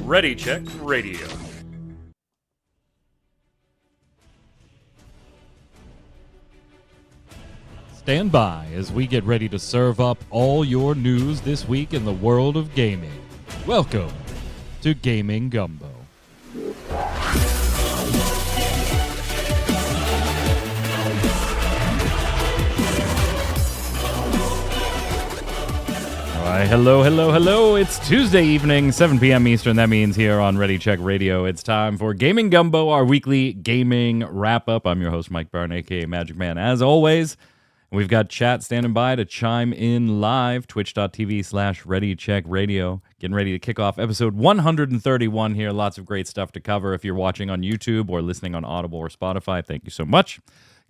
Ready Check Radio. Stand by as we get ready to serve up all your news this week in the world of gaming. Welcome to Gaming Gumbo. All right, hello. It's Tuesday evening, 7 p.m. Eastern. That means here on Ready Check Radio, it's time for Gaming Gumbo, our weekly gaming wrap-up. I'm your host, Mike Byrne, a.k.a. Magic Man, as always. We've got chat standing by to chime in live, twitch.tv/ReadyCheckRadio. Getting ready to kick off episode 131 here. Lots of great stuff to cover. If you're watching on YouTube or listening on Audible or Spotify, thank you so much.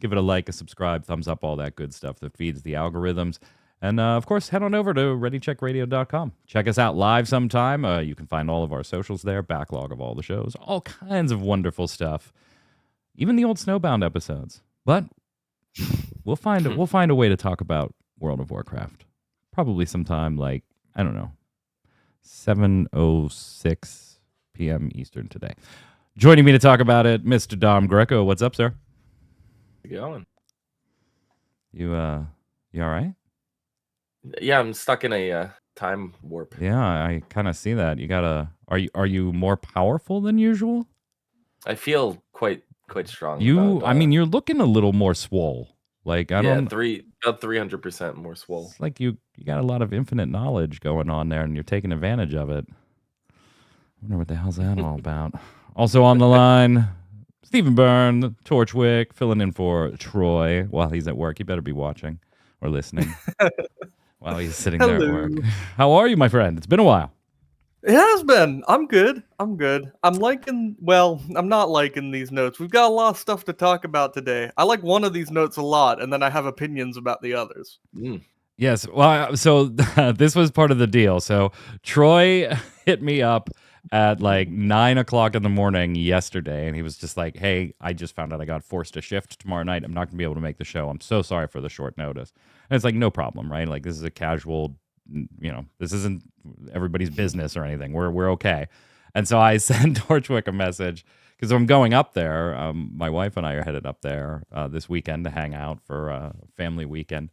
Give it a like, a subscribe, thumbs up, all that good stuff that feeds the algorithms. And, of course, head on over to ReadyCheckRadio.com. Check us out live sometime. You can find all of our socials there, backlog of all the shows, all kinds of wonderful stuff, even the old Snowbound episodes. But we'll find a way to talk about World of Warcraft. Probably sometime like, I don't know, 7:06 p.m. Eastern today. Joining me to talk about it, Mr. Dom Greco. What's up, sir? How's it going? You all right? Yeah, I'm stuck in a time warp. Yeah, I kind of see that. Are you more powerful than usual? I feel quite strong. You're looking a little more swole. Like about 300% more swole. It's like you got a lot of infinite knowledge going on there, and you're taking advantage of it. I wonder what the hell's that all about. Also on the line, Stephen Byrne, Torchwick, filling in for Troy while he's at work. He better be watching or listening while he's sitting there at work. How are you, my friend? It's been a while. It has been. I'm good. I'm not liking these notes. We've got a lot of stuff to talk about today. I like one of these notes a lot, and then I have opinions about the others. Yes. Well, so this was part of the deal. So Troy hit me up at like 9 o'clock in the morning yesterday, and he was just like, hey, I just found out I got forced to shift tomorrow night. I'm not going to be able to make the show. I'm so sorry for the short notice. And it's like, no problem, right? Like, this is a casual, this isn't everybody's business or anything. We're okay. And so I sent Torchwick a message because I'm going up there. My wife and I are headed up there this weekend to hang out for a family weekend.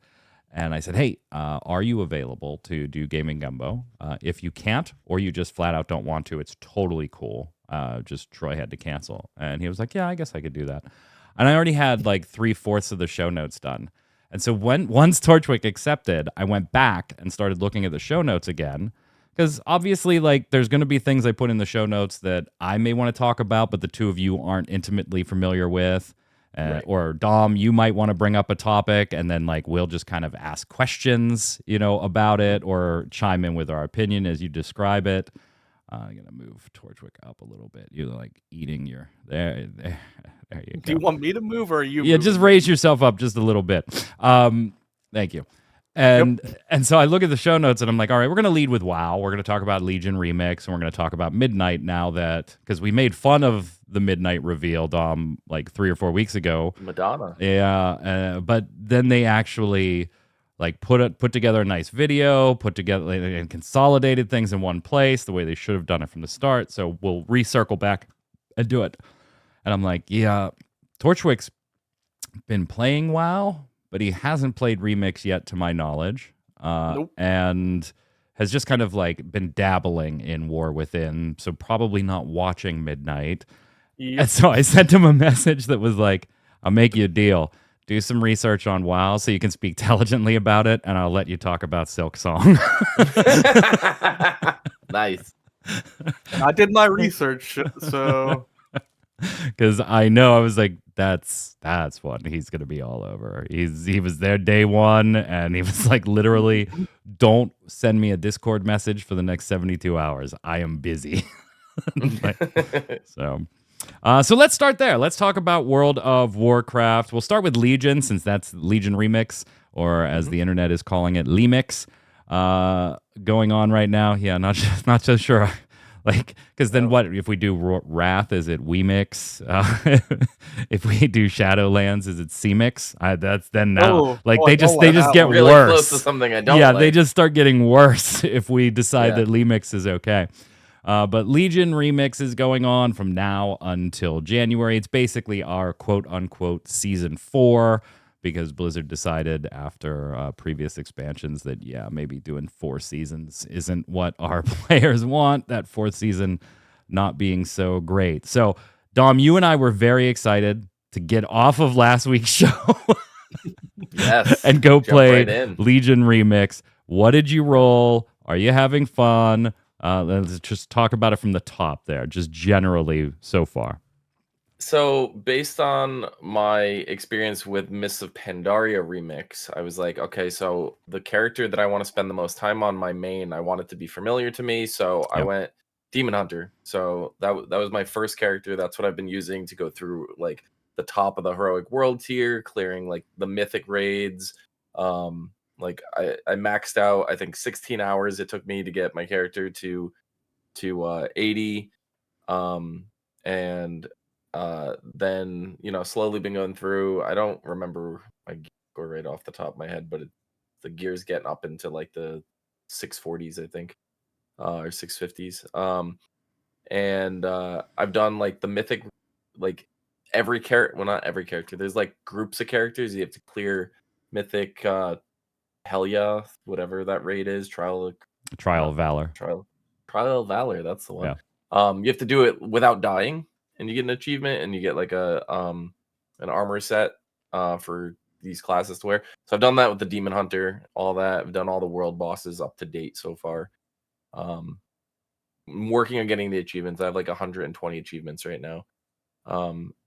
And I said, hey, are you available to do Gaming Gumbo? If you can't, or you just flat out don't want to, it's totally cool. Just Troy had to cancel. And he was like, yeah, I guess I could do that. And I already had like 3/4 of the show notes done. And so once Torchwick accepted, I went back and started looking at the show notes again. Because obviously, like, there's going to be things I put in the show notes that I may want to talk about, but the two of you aren't intimately familiar with. Right. Or Dom, you might want to bring up a topic, and then like we'll just kind of ask questions, about it, or chime in with our opinion as you describe it. I'm gonna move Torchwick up a little bit. You're like eating your there you go. Do you want me to move, or are you? Yeah, just raise yourself up just a little bit. Thank you. And so I look at the show notes and I'm like, all right, we're going to lead with WoW. We're going to talk about Legion Remix, and we're going to talk about Midnight now because we made fun of the Midnight reveal, Dom, like 3 or 4 weeks ago. Madonna. Yeah, but then they actually like put together a nice video, and consolidated things in one place the way they should have done it from the start. So we'll recircle back and do it. And I'm like, yeah, Torchwick's been playing WoW, but he hasn't played Remix yet, to my knowledge. Nope. And has just kind of like been dabbling in War Within, so probably not watching Midnight. Yep. And so I sent him a message that was like, I'll make you a deal. Do some research on WoW so you can speak intelligently about it, and I'll let you talk about Silksong. Nice. I did my research, so... Because I know, I was like, that's one he's gonna be all over. He was there day one, and he was like, literally, don't send me a Discord message for the next 72 hours. I am busy. So let's start there. Let's talk about World of Warcraft. We'll start with Legion, since that's Legion Remix, or as the internet is calling it, Lemix. Going on right now. Yeah, not so sure. Like, because then No. what if we do Wrath? Is it Wemix? If we do Shadowlands, is it C-Mix? That's then now. Oh, Like oh, I they don't just like that get one. Really worse. close to something I don't Yeah, like. they just start getting worse if we decide Yeah. that Lemix is okay. But Legion Remix is going on from now until January. It's basically our quote-unquote Season 4, because Blizzard decided after previous expansions that, yeah, maybe doing 4 seasons isn't what our players want, that 4th season not being so great. So, Dom, you and I were very excited to get off of last week's show Yes. and go Jump play right in. Legion Remix. What did you roll? Are you having fun? Let's just talk about it from the top there, just generally so far. So, based on my experience with Mists of Pandaria remix, I was like, okay, so the character that I want to spend the most time on, my main, I want it to be familiar to me. So I Yep. went Demon Hunter. So that was my first character. That's what I've been using to go through like the top of the heroic world tier, clearing like the mythic raids. Like I maxed out, I think 16 hours it took me to get my character to 80. And then slowly been going through. I don't remember my gear right off the top of my head, but the gear's getting up into like the 640s, I think, or 650s. And I've done like the mythic, like every character. Well, not every character. There's like groups of characters you have to clear. Mythic, Helia, whatever that raid is, Trial of not Valor. Trial of Valor. That's the one. Yeah. You have to do it without dying, and you get an achievement, and you get like an armor set for these classes to wear. So I've done that with the Demon Hunter, all that. I've done all the world bosses up to date so far. I'm working on getting the achievements. I have like 120 achievements right now.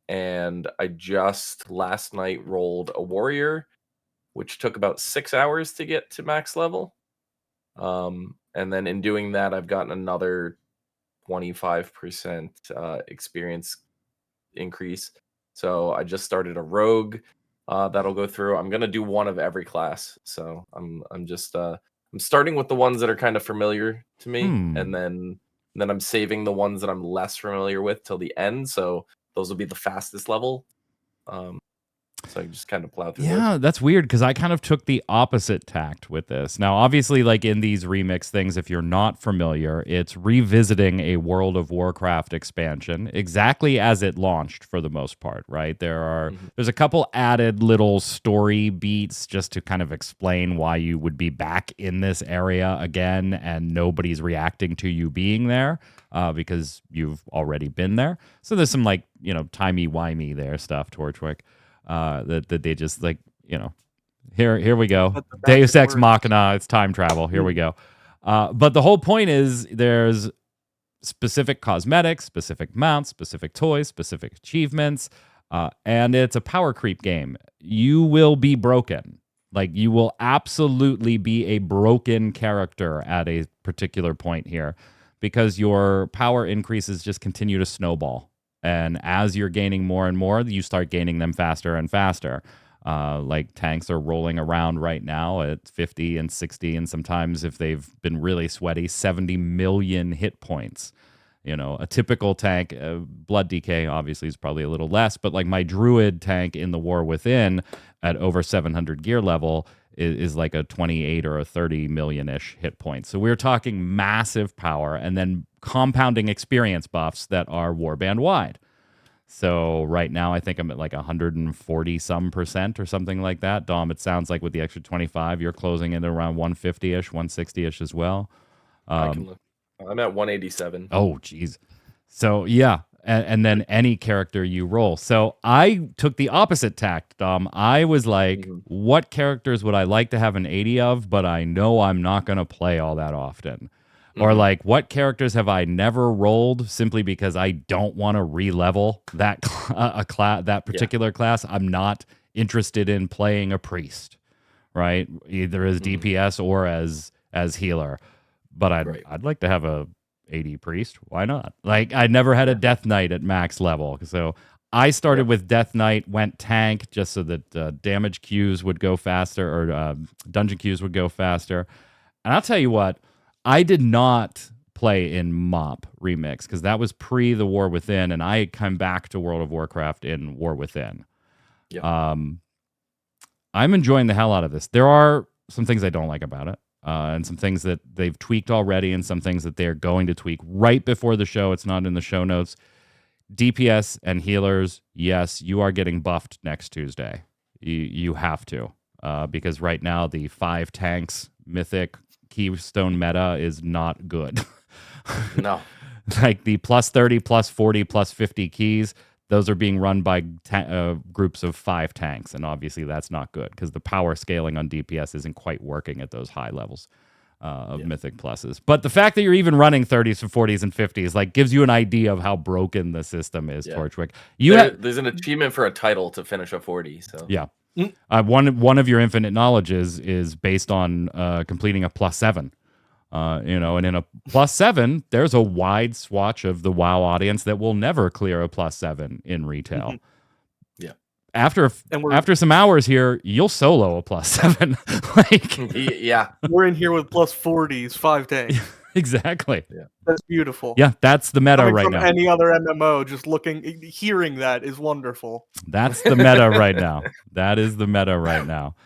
And I just last night rolled a warrior, which took about 6 hours to get to max level. And then in doing that, I've gotten another 25% experience increase. So I just started a rogue that'll go through. I'm gonna do one of every class. So I'm starting with the ones that are kind of familiar to me, and then I'm saving the ones that I'm less familiar with till the end. So those will be the fastest level. So I just kind of plow through Yeah, those. that's weird because I kind of took the opposite tact with this. Now, obviously, like in these remix things, if you're not familiar, it's revisiting a World of Warcraft expansion exactly as it launched for the most part, right? There's a couple added little story beats just to kind of explain why you would be back in this area again and nobody's reacting to you being there because you've already been there. So there's some like, timey-wimey there stuff, Torchwick. That they just like, here we go. But the Deus magic Ex word. Machina, it's time travel. Here we go. But the whole point is there's specific cosmetics, specific mounts, specific toys, specific achievements, and it's a power creep game. You will be broken. Like you will absolutely be a broken character at a particular point here because your power increases just continue to snowball. And as you're gaining more and more, you start gaining them faster and faster. Like tanks are rolling around right now at 50 and 60, and sometimes if they've been really sweaty, 70 million hit points. A typical tank, Blood DK obviously is probably a little less, but like my Druid tank in the War Within at over 700 gear level is like a 28 or a 30 million-ish hit points. So we're talking massive power and then compounding experience buffs that are warband wide. So right now I think I'm at like 140 some percent or something like that. Dom, it sounds like with the extra 25, you're closing in around 150-ish, 160-ish as well. I can look. I'm at 187. Oh, geez. So, yeah. And then any character you roll. So I took the opposite tact, Dom. I was like, what characters would I like to have an 80 of, but I know I'm not going to play all that often? Or like, what characters have I never rolled simply because I don't want to re-level that that particular class? I'm not interested in playing a priest, right? Either as DPS or as healer. But I'd like to have a 80 priest. Why not? Like I never had a Death Knight at max level. So I started with Death Knight, went tank just so that damage queues would go faster or dungeon queues would go faster. And I'll tell you what, I did not play in MOP Remix because that was pre the War Within, and I had come back to World of Warcraft in War Within. Yeah. I'm enjoying the hell out of this. There are some things I don't like about it, and some things that they've tweaked already, and some things that they're going to tweak right before the show. It's not in the show notes. DPS and healers, yes, you are getting buffed next Tuesday. You have to, because right now the 5 tanks mythic keystone meta is not good. No. Like the plus 30, plus 40, plus 50 keys, those are being run by groups of 5 tanks, and obviously that's not good because the power scaling on DPS isn't quite working at those high levels of mythic pluses. But the fact that you're even running 30s and 40s and 50s like gives you an idea of how broken the system is. Torchwick, there's an achievement for a title to finish a 40. So yeah, one of your infinite knowledges is based on completing a +7. And in a +7, there's a wide swatch of the WoW audience that will never clear a +7 in retail. Yeah. After some hours here, you'll solo a +7. Yeah. We're in here with +40s, 5 tanks. Exactly. Yeah. That's beautiful. Yeah, that's the meta right now. Any other MMO, just hearing that is wonderful. That's the meta right now. That is the meta right now.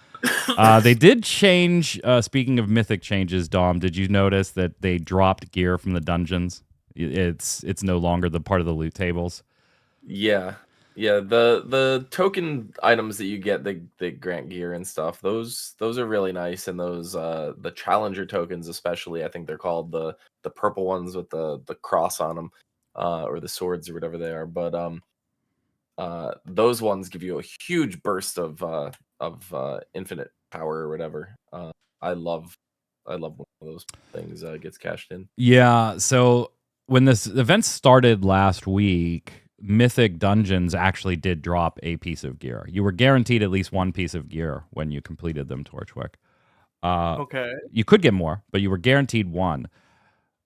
They did change. Speaking of mythic changes, Dom, did you notice that they dropped gear from the dungeons? It's no longer the part of the loot tables. Yeah. The token items that you get, they grant gear and stuff. Those are really nice, and those the challenger tokens especially. I think they're called the purple ones with the cross on them, or the swords or whatever they are. But those ones give you a huge burst of infinite power or whatever. I love when one of those things gets cashed in. Yeah, so when this event started last week, Mythic Dungeons actually did drop a piece of gear. You were guaranteed at least one piece of gear when you completed them, Torchwick. Okay. You could get more, but you were guaranteed one.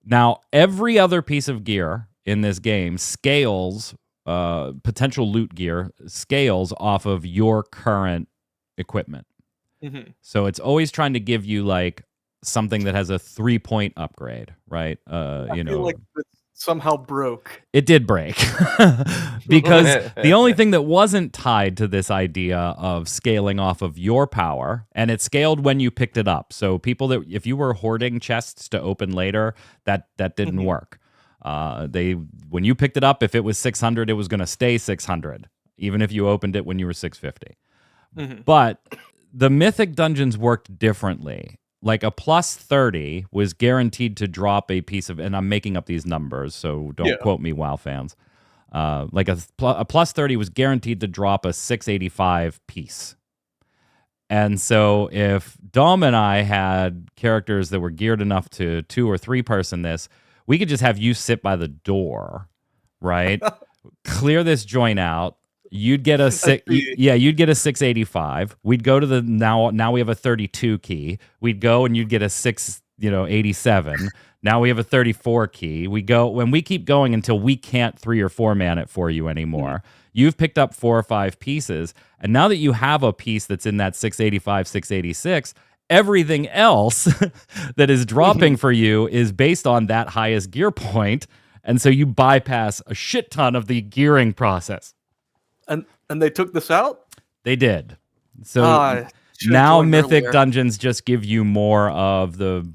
Now, every other piece of gear in this game scales, potential loot gear scales off of your current equipment. Mm-hmm. So it's always trying to give you like something that has a 3-point upgrade, right? I feel like it somehow broke. It did break because the only thing that wasn't tied to this idea of scaling off of your power, and it scaled when you picked it up. So people that, if you were hoarding chests to open later, that didn't work. When you picked it up, if it was 600, it was going to stay 600, even if you opened it when you were 650. But the Mythic Dungeons worked differently. Like a +30 was guaranteed to drop a piece of, and I'm making up these numbers, so don't quote me, WoW fans. Like a +30 was guaranteed to drop a 685 piece. And so if Dom and I had characters that were geared enough to 2 or 3 person this, we could just have you sit by the door, right? Clear this joint out. You'd get a you'd get a 685. We'd go to the now we have a 32 key. We'd go and you'd get a 87. Now we have a 34 key. We go when we keep going until we can't 3 or 4 man it for you anymore. You've picked up 4 or 5 pieces, and now that you have a piece that's in that 685, 686, everything else that is dropping for you is based on that highest gear point, and so you bypass a shit ton of the gearing process. And they took this out? They did. So now Mythic Dungeons just give you more of the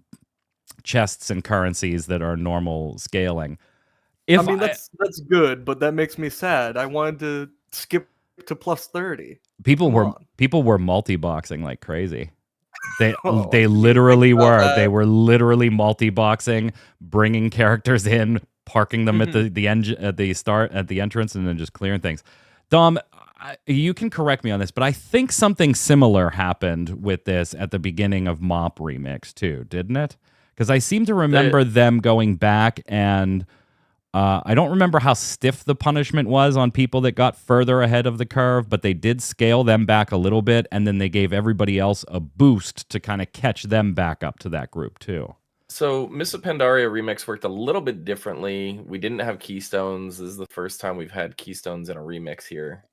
chests and currencies that are normal scaling. That's good, but that makes me sad. I wanted to skip to +30. People were multi-boxing like crazy. They literally were. They were literally multi-boxing, bringing characters in, parking them at the entrance, and then just clearing things. Dom, you can correct me on this, but I think something similar happened with this at the beginning of MOP Remix too, didn't it? Because I seem to remember them going back, and I don't remember how stiff the punishment was on people that got further ahead of the curve, but they did scale them back a little bit, and then they gave everybody else a boost to kind of catch them back up to that group too. So Miss Pandaria Remix worked a little bit differently. We didn't have keystones. This is the first time we've had keystones in a remix here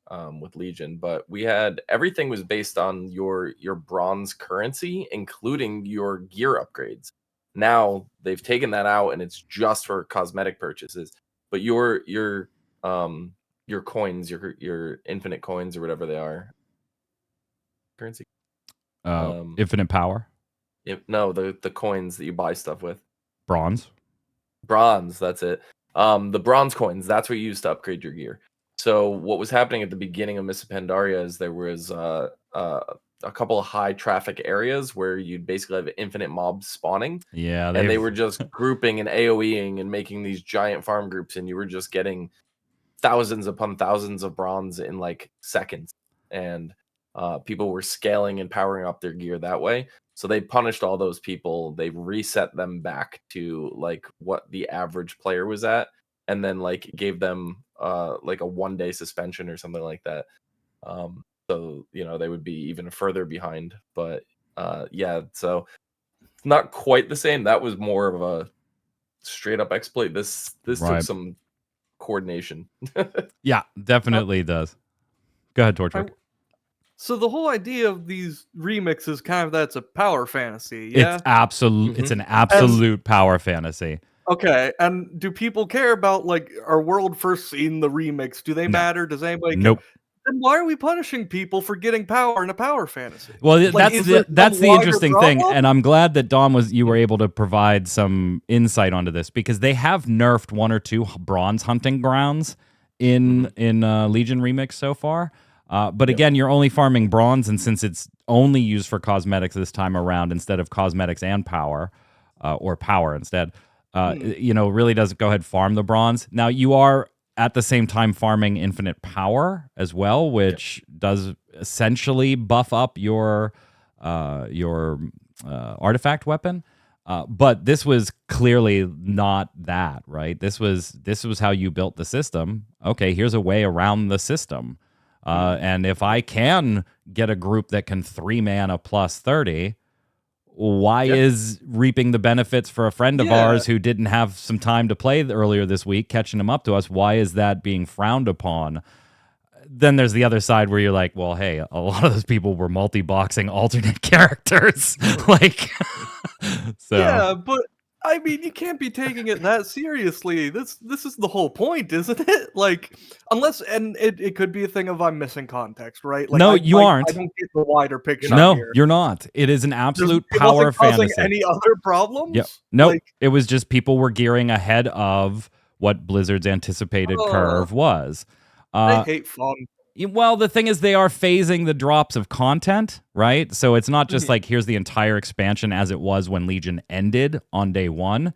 with Legion, but we had everything was based on your bronze currency, including your gear upgrades. Now they've taken that out, and it's just for cosmetic purchases. But your coins, your infinite coins or whatever they are, currency. Infinite power, No, the coins that you buy stuff with. bronze. Bronze, that's it. The bronze coins, that's what you use to upgrade your gear. So what was happening at the beginning of Miss Pandaria is there was a couple of high traffic areas where you'd basically have infinite mobs spawning. Yeah, And they were just grouping and AoEing and making these giant farm groups, and you were just getting thousands upon thousands of bronze in like seconds. And people were scaling and powering up their gear that way. So they punished all those people. They reset them back to like what the average player was at, and then like gave them like a 1-day suspension or something like that. So they would be even further behind. But yeah, so it's not quite the same. That was more of a straight up exploit. This Right. took some coordination. Yeah, definitely does. Go ahead, Torchwick. So the whole idea of these remixes, kind of, that's a power fantasy, yeah? It's absolute. It's an absolute power fantasy. Okay, and do people care about, like, our world first seen the remix? Do they matter? Does anybody care? Nope. Then why are we punishing people for getting power in a power fantasy? Well, Like, is there that's some the wider interesting thing, problem? and I'm glad that Dom you were able to provide some insight onto this, because they have nerfed 1 or 2 bronze hunting grounds in Legion Remix so far. But again, you're only farming bronze, and since it's only used for cosmetics this time around instead of cosmetics and power, or power instead, really doesn't go ahead farm the bronze. Now you are at the same time farming infinite power as well, which does essentially buff up your artifact weapon. But this was clearly not that, right? This was how you built the system. Okay, here's a way around the system. And if I can get a group that can 3 mana plus 30, why is reaping the benefits for a friend of ours who didn't have some time to play earlier this week, catching him up to us, why is that being frowned upon? Then there's the other side where you're like, well, hey, a lot of those people were multi-boxing alternate characters. Like, so. Yeah, but I mean, you can't be taking it that seriously. This is the whole point, isn't it? Like, unless, and it could be a thing of I'm missing context, right? Like, No, you aren't. I don't get the wider picture. No, here. you're not. It is an absolute It power wasn't causing fantasy. any other problems? Yep. Nope. Like, It was just people were gearing ahead of what Blizzard's anticipated curve was. I hate fun. Well, the thing is, they are phasing the drops of content, right? So it's not just like, here's the entire expansion as it was when Legion ended on day 1.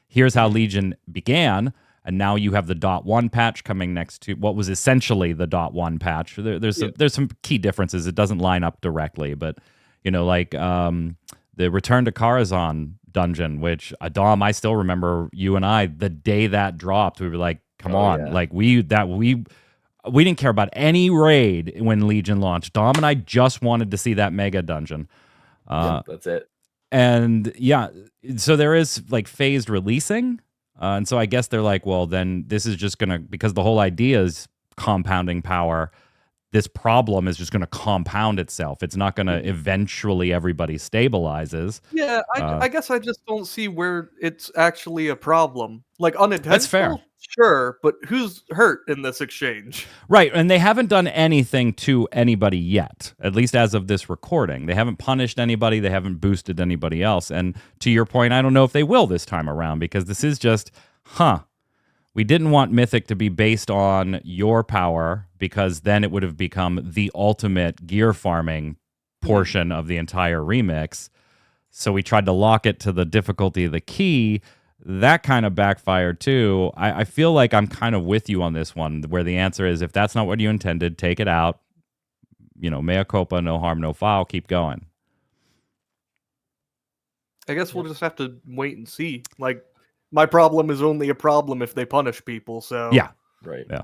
Here's how Legion began, and now you have the .1 patch coming next to what was essentially the .1 patch. There's some key differences. It doesn't line up directly, but like the Return to Karazhan dungeon, which Dom, I still remember you and I, the day that dropped, we were like, come on, yeah. like we didn't care about any raid when Legion launched. Dom and I just wanted to see that mega dungeon. That's it. And so there is like phased releasing. And so I guess they're like, well, then this is just going to, because the whole idea is compounding power, this problem is just going to compound itself. It's not going to eventually everybody stabilizes. Yeah, I guess I just don't see where it's actually a problem. Like, unintentional? That's fair. Sure, but who's hurt in this exchange? Right, and they haven't done anything to anybody yet, at least as of this recording. They haven't punished anybody. They haven't boosted anybody else. And to your point, I don't know if they will this time around, because this is just, we didn't want Mythic to be based on your power, because then it would have become the ultimate gear farming portion of the entire remix. So we tried to lock it to the difficulty of the key. That kind of backfired too. I feel like I'm kind of with you on this one, where the answer is, if that's not what you intended, take it out. Mea culpa, no harm, no foul, keep going. I guess we'll just have to wait and see. Like, my problem is only a problem if they punish people, so... Yeah. Right. Yeah.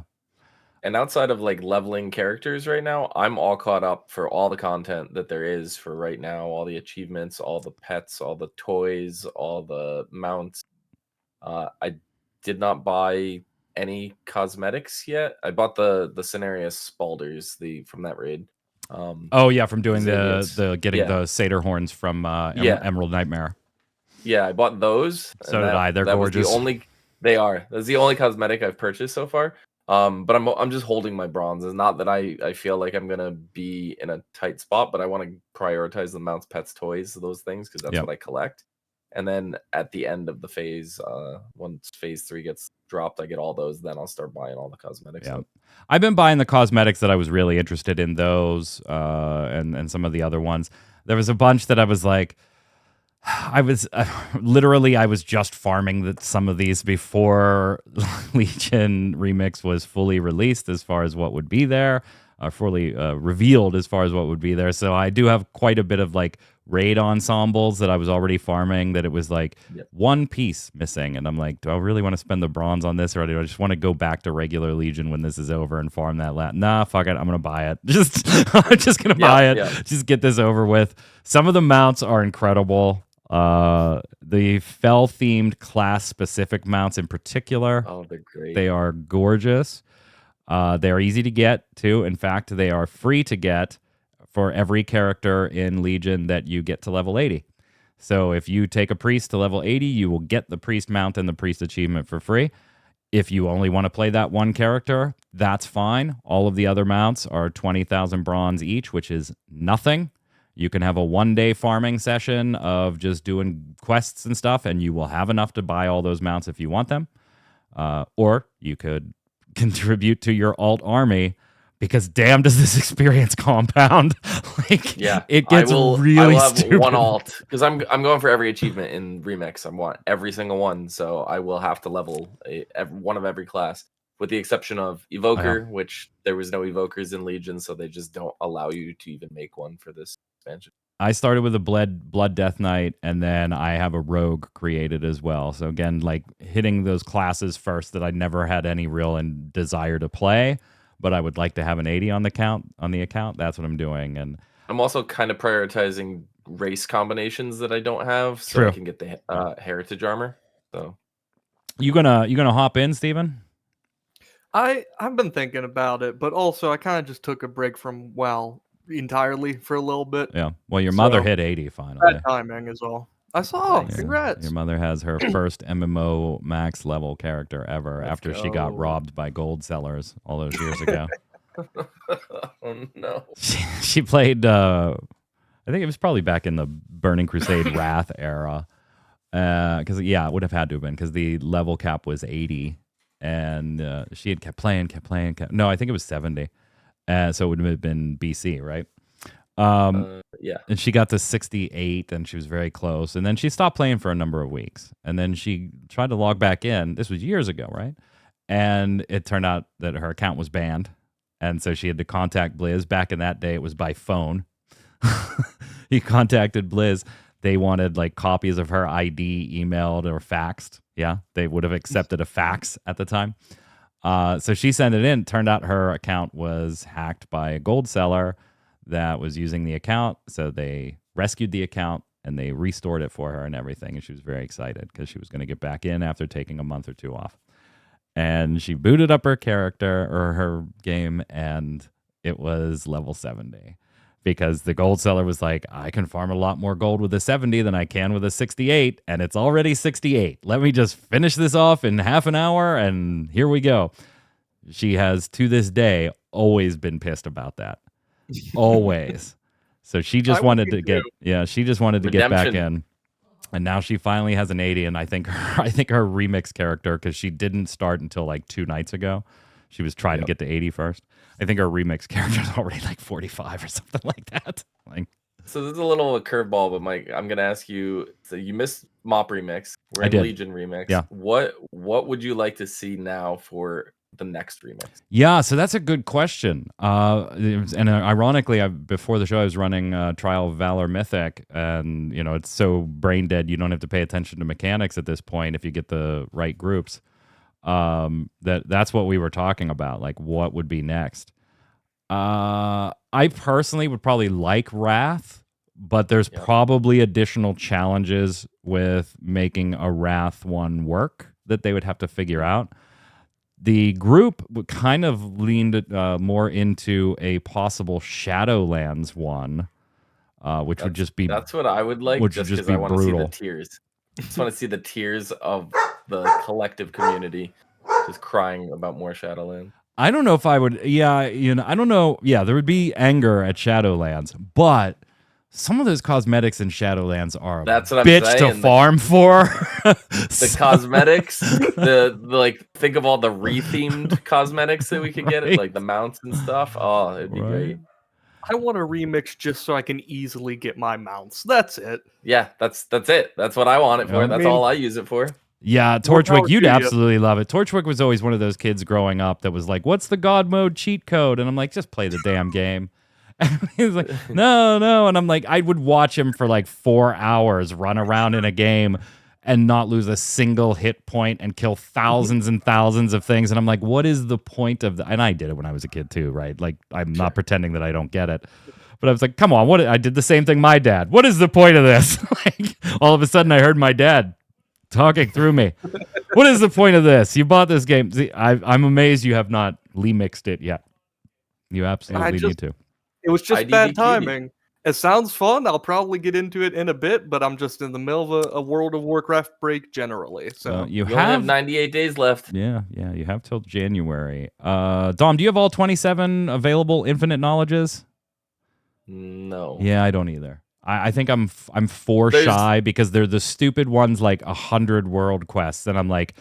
And outside of like leveling characters right now, I'm all caught up for all the content that there is for right now, all the achievements, all the pets, all the toys, all the mounts. I did not buy any cosmetics yet. I bought the Cenarius Spalders from that raid. From doing Xenians. the getting the Satyr horns from Emerald Nightmare. I bought those. So did I. They're that gorgeous. Was the only, they are. That's the only cosmetic I've purchased so far. But I'm just holding my bronzes. Not that I feel like I'm gonna be in a tight spot, but I want to prioritize the mounts, pets, toys, those things, because that's what I collect. And then at the end of the phase, once phase 3 gets dropped, I get all those. Then I'll start buying all the cosmetics. Yeah. I've been buying the cosmetics that I was really interested in, those and some of the other ones. There was a bunch that I was like, I was I was just farming some of these before Legion Remix was fully released as far as what would be there, fully revealed as far as what would be there. So I do have quite a bit of like raid ensembles that I was already farming, that it was like one piece missing. And I'm like, do I really want to spend the bronze on this, or do I just want to go back to regular Legion when this is over and farm that Nah, fuck it. I'm going to buy it. I'm just going to buy it. Just get this over with. Some of the mounts are incredible. The fell themed class specific mounts in particular. Oh, they're great. They are gorgeous. They are easy to get too. In fact, they are free to get for every character in Legion that you get to level 80. So if you take a priest to level 80, you will get the priest mount and the priest achievement for free. If you only want to play that one character, that's fine. All of the other mounts are 20,000 bronze each, which is nothing. You can have a one-day farming session of just doing quests and stuff, and you will have enough to buy all those mounts if you want them. Or you could contribute to your alt army, because damn does this experience compound. Like, it gets really I will have stupid. one alt, because I'm going for every achievement in Remix. I want every single one, so I will have to level one of every class, with the exception of Evoker, which there was no Evokers in Legion, so they just don't allow you to even make one for this expansion. I started with a Blood Death Knight, and then I have a Rogue created as well. So again, like hitting those classes first that I never had any real desire to play, but I would like to have an 80 on the account. That's what I'm doing. And I'm also kind of prioritizing race combinations that I don't have, so I can get the heritage armor. So you gonna hop in, Steven? I've been thinking about it, but also I kind of just took a break from WoW entirely for a little bit. Yeah. Well, your mother hit 80 finally. Bad timing is all. I saw. Yeah. Congrats. Your mother has her first MMO max level character ever after she got robbed by gold sellers all those years ago. Oh no. She played I think it was probably back in the Burning Crusade Wrath era. Because it would have had to have been, because the level cap was 80, and she had kept playing. No, I think it was 70. So it would have been BC, right? And she got to 68, and she was very close. And then she stopped playing for a number of weeks. And then she tried to log back in. This was years ago, right? And it turned out that her account was banned. And so she had to contact Blizz. Back in that day, it was by phone. He contacted Blizz. They wanted like copies of her ID emailed or faxed. Yeah, they would have accepted a fax at the time. So she sent it in. Turned out her account was hacked by a gold seller that was using the account. So they rescued the account and they restored it for her and everything. And she was very excited because she was going to get back in after taking a month or two off. And she booted up her character or her game, and it was level 70. Because the gold seller was like, I can farm a lot more gold with a 70 than I can with a 68, and it's already 68. Let me just finish this off in half an hour, and here we go. She has, to this day, always been pissed about that. Always. So she just wanted to get, get back in. And now she finally has an 80, and I think her remix character, because she didn't start until like 2 nights ago. She was trying to get to 80 first. I think her remix character is already like 45 or something like that. So this is a little curveball, but Mike, I'm gonna ask you. So you missed Mop remix. We're in Legion remix. Yeah. What would you like to see now for the next remix? Yeah, so that's a good question. And ironically, before the show, I was running Trial of Valor Mythic, and it's so brain dead you don't have to pay attention to mechanics at this point if you get the right groups. That's what we were talking about, like what would be next. I personally would probably like Wrath, but there's probably additional challenges with making a Wrath one work that they would have to figure out. The group would kind of leaned more into a possible Shadowlands one, which would just be... That's what I would like, just because I want to see the tiers. Just want to see the tears of the collective community just crying about more Shadowlands. I don't know if I would. Yeah, I don't know. Yeah, there would be anger at Shadowlands, but some of those cosmetics in Shadowlands are That's what I'm bitch to saying. farm for. The cosmetics, the like, think of all the rethemed cosmetics that we could get, Right. like the mounts and stuff. Oh, it'd be Right. great. I want a remix just so I can easily get my mounts. That's it. Yeah, that's it. That's what I want it for. Yeah. That's I mean- all I use it for. Yeah, More Torchwick, power you'd to you. absolutely love it. Torchwick was always one of those kids growing up that was like, "What's the God mode cheat code?" And I'm like, "Just play the damn game." And he was like, "No." And I'm like, I would watch him for like 4 hours run around in a game and not lose a single hit point and kill thousands and thousands of things. And I'm like, what is the point of that? And I did it when I was a kid too, right? Like, I'm not pretending that I don't get it. But I was like, come on, what? I did the same thing my dad. What is the point of this? Like, all of a sudden I heard my dad talking through me. What is the point of this? You bought this game. See, I'm amazed you have not remixed it yet. You absolutely need to. It was just IDD bad cutie. timing. It sounds fun. I'll probably get into it in a bit, but I'm just in the middle of a World of Warcraft break generally. So You You only have have 98 days left. Yeah, you have till January. Dom, do you have all 27 available infinite knowledges? No. Yeah, I don't either. I think I'm 4 There's- shy because they're the stupid ones like 100 world quests, and I'm like,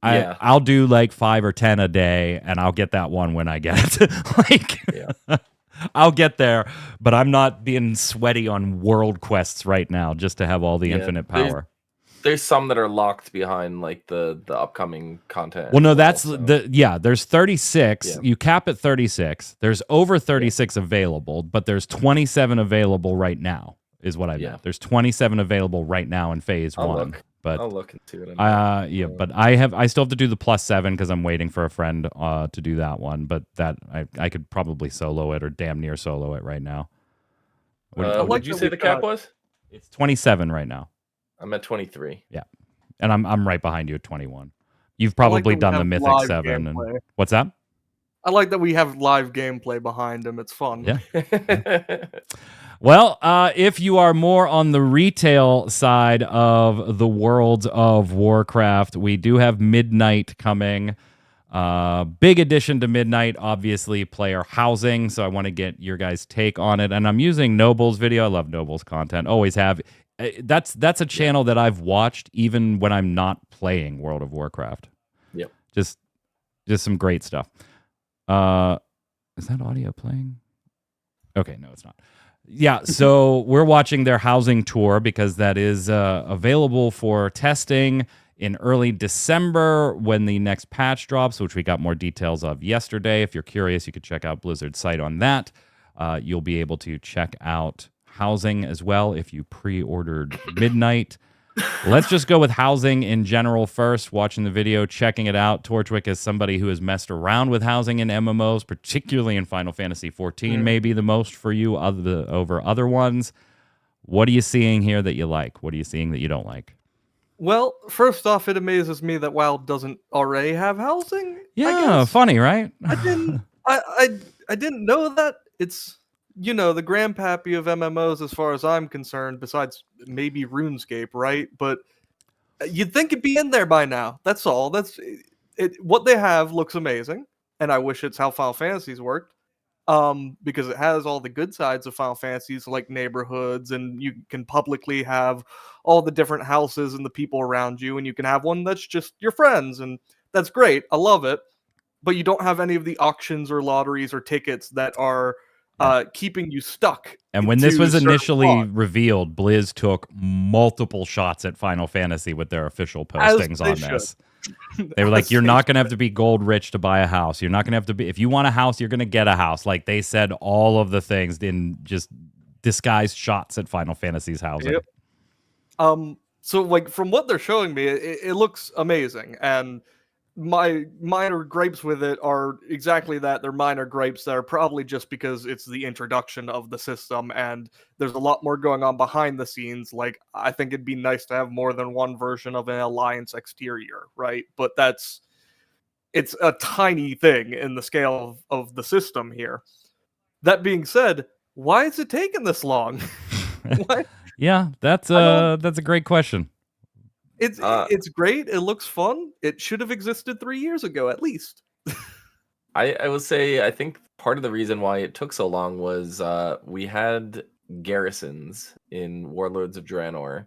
Yeah. I'll do like 5 or 10 a day, and I'll get that one when I get it. Like, Yeah. I'll get there, but I'm not being sweaty on world quests right now just to have all the Yeah, infinite there's- power. There's some that are locked behind like the upcoming content. Well, no, as that's so- there's 36. Yeah. You cap at 36. There's over 36 available, but there's 27 available right now, is what I meant. Yeah. There's 27 available right now in phase I'll 1. look. But I'll look into it. but I still have to do the +7 because I'm waiting for a friend to do that one. But that I could probably solo it or damn near solo it right now. What like did you that say we've the cap got- was? It's 27 right now, I'm at 23. and I'm right behind you at 21. You've I like probably that we done the have Mythic live 7. And gameplay. what's that? I like that we have live gameplay behind him. It's fun. Yeah. Well, if you are more on the retail side of the world of Warcraft, we do have Midnight coming. Big addition to Midnight, obviously, player housing. So I want to get your guys' take on it. And I'm using Noble's video. I love Noble's content. Always have. That's a channel that I've watched even when I'm not playing World of Warcraft. Yep. Just some great stuff. Is that audio playing? Okay, no, it's not. Yeah, so we're watching their housing tour because that is available for testing in early December when the next patch drops, which we got more details of yesterday. If you're curious, you could check out Blizzard's site on that. You'll be able to check out housing as well if you pre-ordered Midnight. Let's just go with housing in general first, watching the video, checking it out. Torchwick is somebody who has messed around with housing in MMOs, particularly in Final Fantasy XIV, maybe the most for you over other ones. What are you seeing here that you like? What are you seeing that you don't like? Well, first off, it amazes me that WoW doesn't already have housing. I Yeah, guess. funny, right? I didn't. I didn't know that. It's the grandpappy of MMOs as far as I'm concerned. Besides maybe RuneScape, right? But you'd think it'd be in there by now. That's all. That's it. What they have looks amazing, and I wish it's how Final Fantasies worked. Because it has all the good sides of Final Fantasies, like neighborhoods, and you can publicly have all the different houses and the people around you, and you can have one that's just your friends, and that's great. I love it. But you don't have any of the auctions or lotteries or tickets that are keeping you stuck. And when this to was certain initially plots. revealed, Blizz took multiple shots at Final Fantasy with their official As postings they on should. this. They were like, As you're they not going to have to be gold rich to buy a house. You're not going to have to be, if you want a house, you're going to get a house. Like they said all of the things in just disguised shots at Final Fantasy's housing. Yep. So like from what they're showing me, it looks amazing, and my minor gripes with it are exactly that. They're minor gripes that are probably just because it's the introduction of the system, and there's a lot more going on behind the scenes. Like, I think it'd be nice to have more than one version of an Alliance exterior, right? But it's a tiny thing in the scale of the system here. That being said, why is it taking this long? Why? Yeah, that's don't- a great question. It's great. It looks fun. It should have existed 3 years ago at least. I will say I think part of the reason why it took so long was we had garrisons in Warlords of Draenor,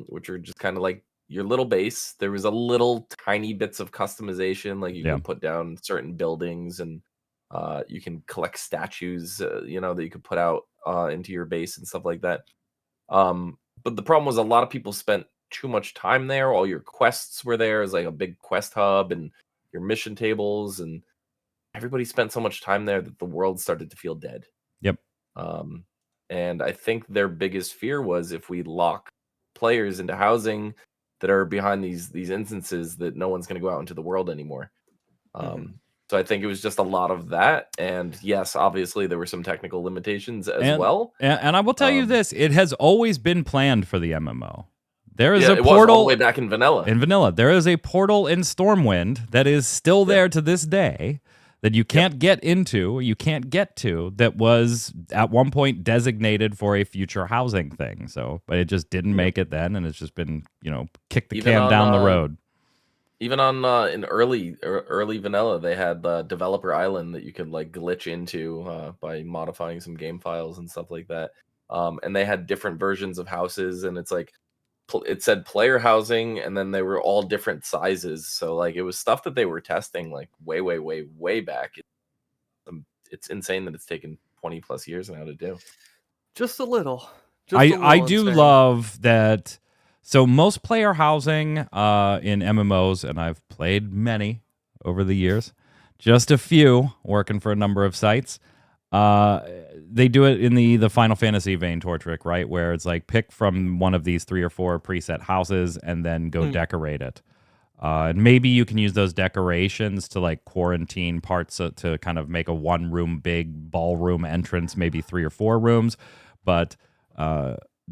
which are just kind of like your little base. There was a little tiny bits of customization, like you Yeah. can put down certain buildings and you can collect statues, that you could put out into your base and stuff like that. But the problem was a lot of people spent too much time there. All your quests were there. It was like a big quest hub and your mission tables, and everybody spent so much time there that the world started to feel dead. Yep. And I think their biggest fear was if we lock players into housing that are behind these instances, that no one's going to go out into the world anymore. So I think it was just a lot of that. And yes, obviously there were some technical limitations as well. And I will tell you this, it has always been planned for the MMO. There is a it portal was all the way back in vanilla. There is a portal in Stormwind that is still there to this day that you can't get into, you can't get to, that was at one point designated for a future housing thing. So, but it just didn't make it then, and it's just been, kick the Even can on, down the road. Even on in early vanilla, they had Developer Island that you could like glitch into by modifying some game files and stuff like that. And they had different versions of houses, and it's like it said player housing, and then they were all different sizes. So like it was stuff that they were testing like way back. It's insane that it's taken 20 plus years now to do. Just a little. I do love that. So most player housing in MMOs, and I've played many over the years, just a few working for a number of sites. They do it in the Final Fantasy vein, Tortrick, right? Where it's like pick from one of these 3 or 4 preset houses and then go decorate it. And maybe you can use those decorations to like quarantine parts to kind of make a 1-room big ballroom entrance, maybe 3 or 4 rooms. But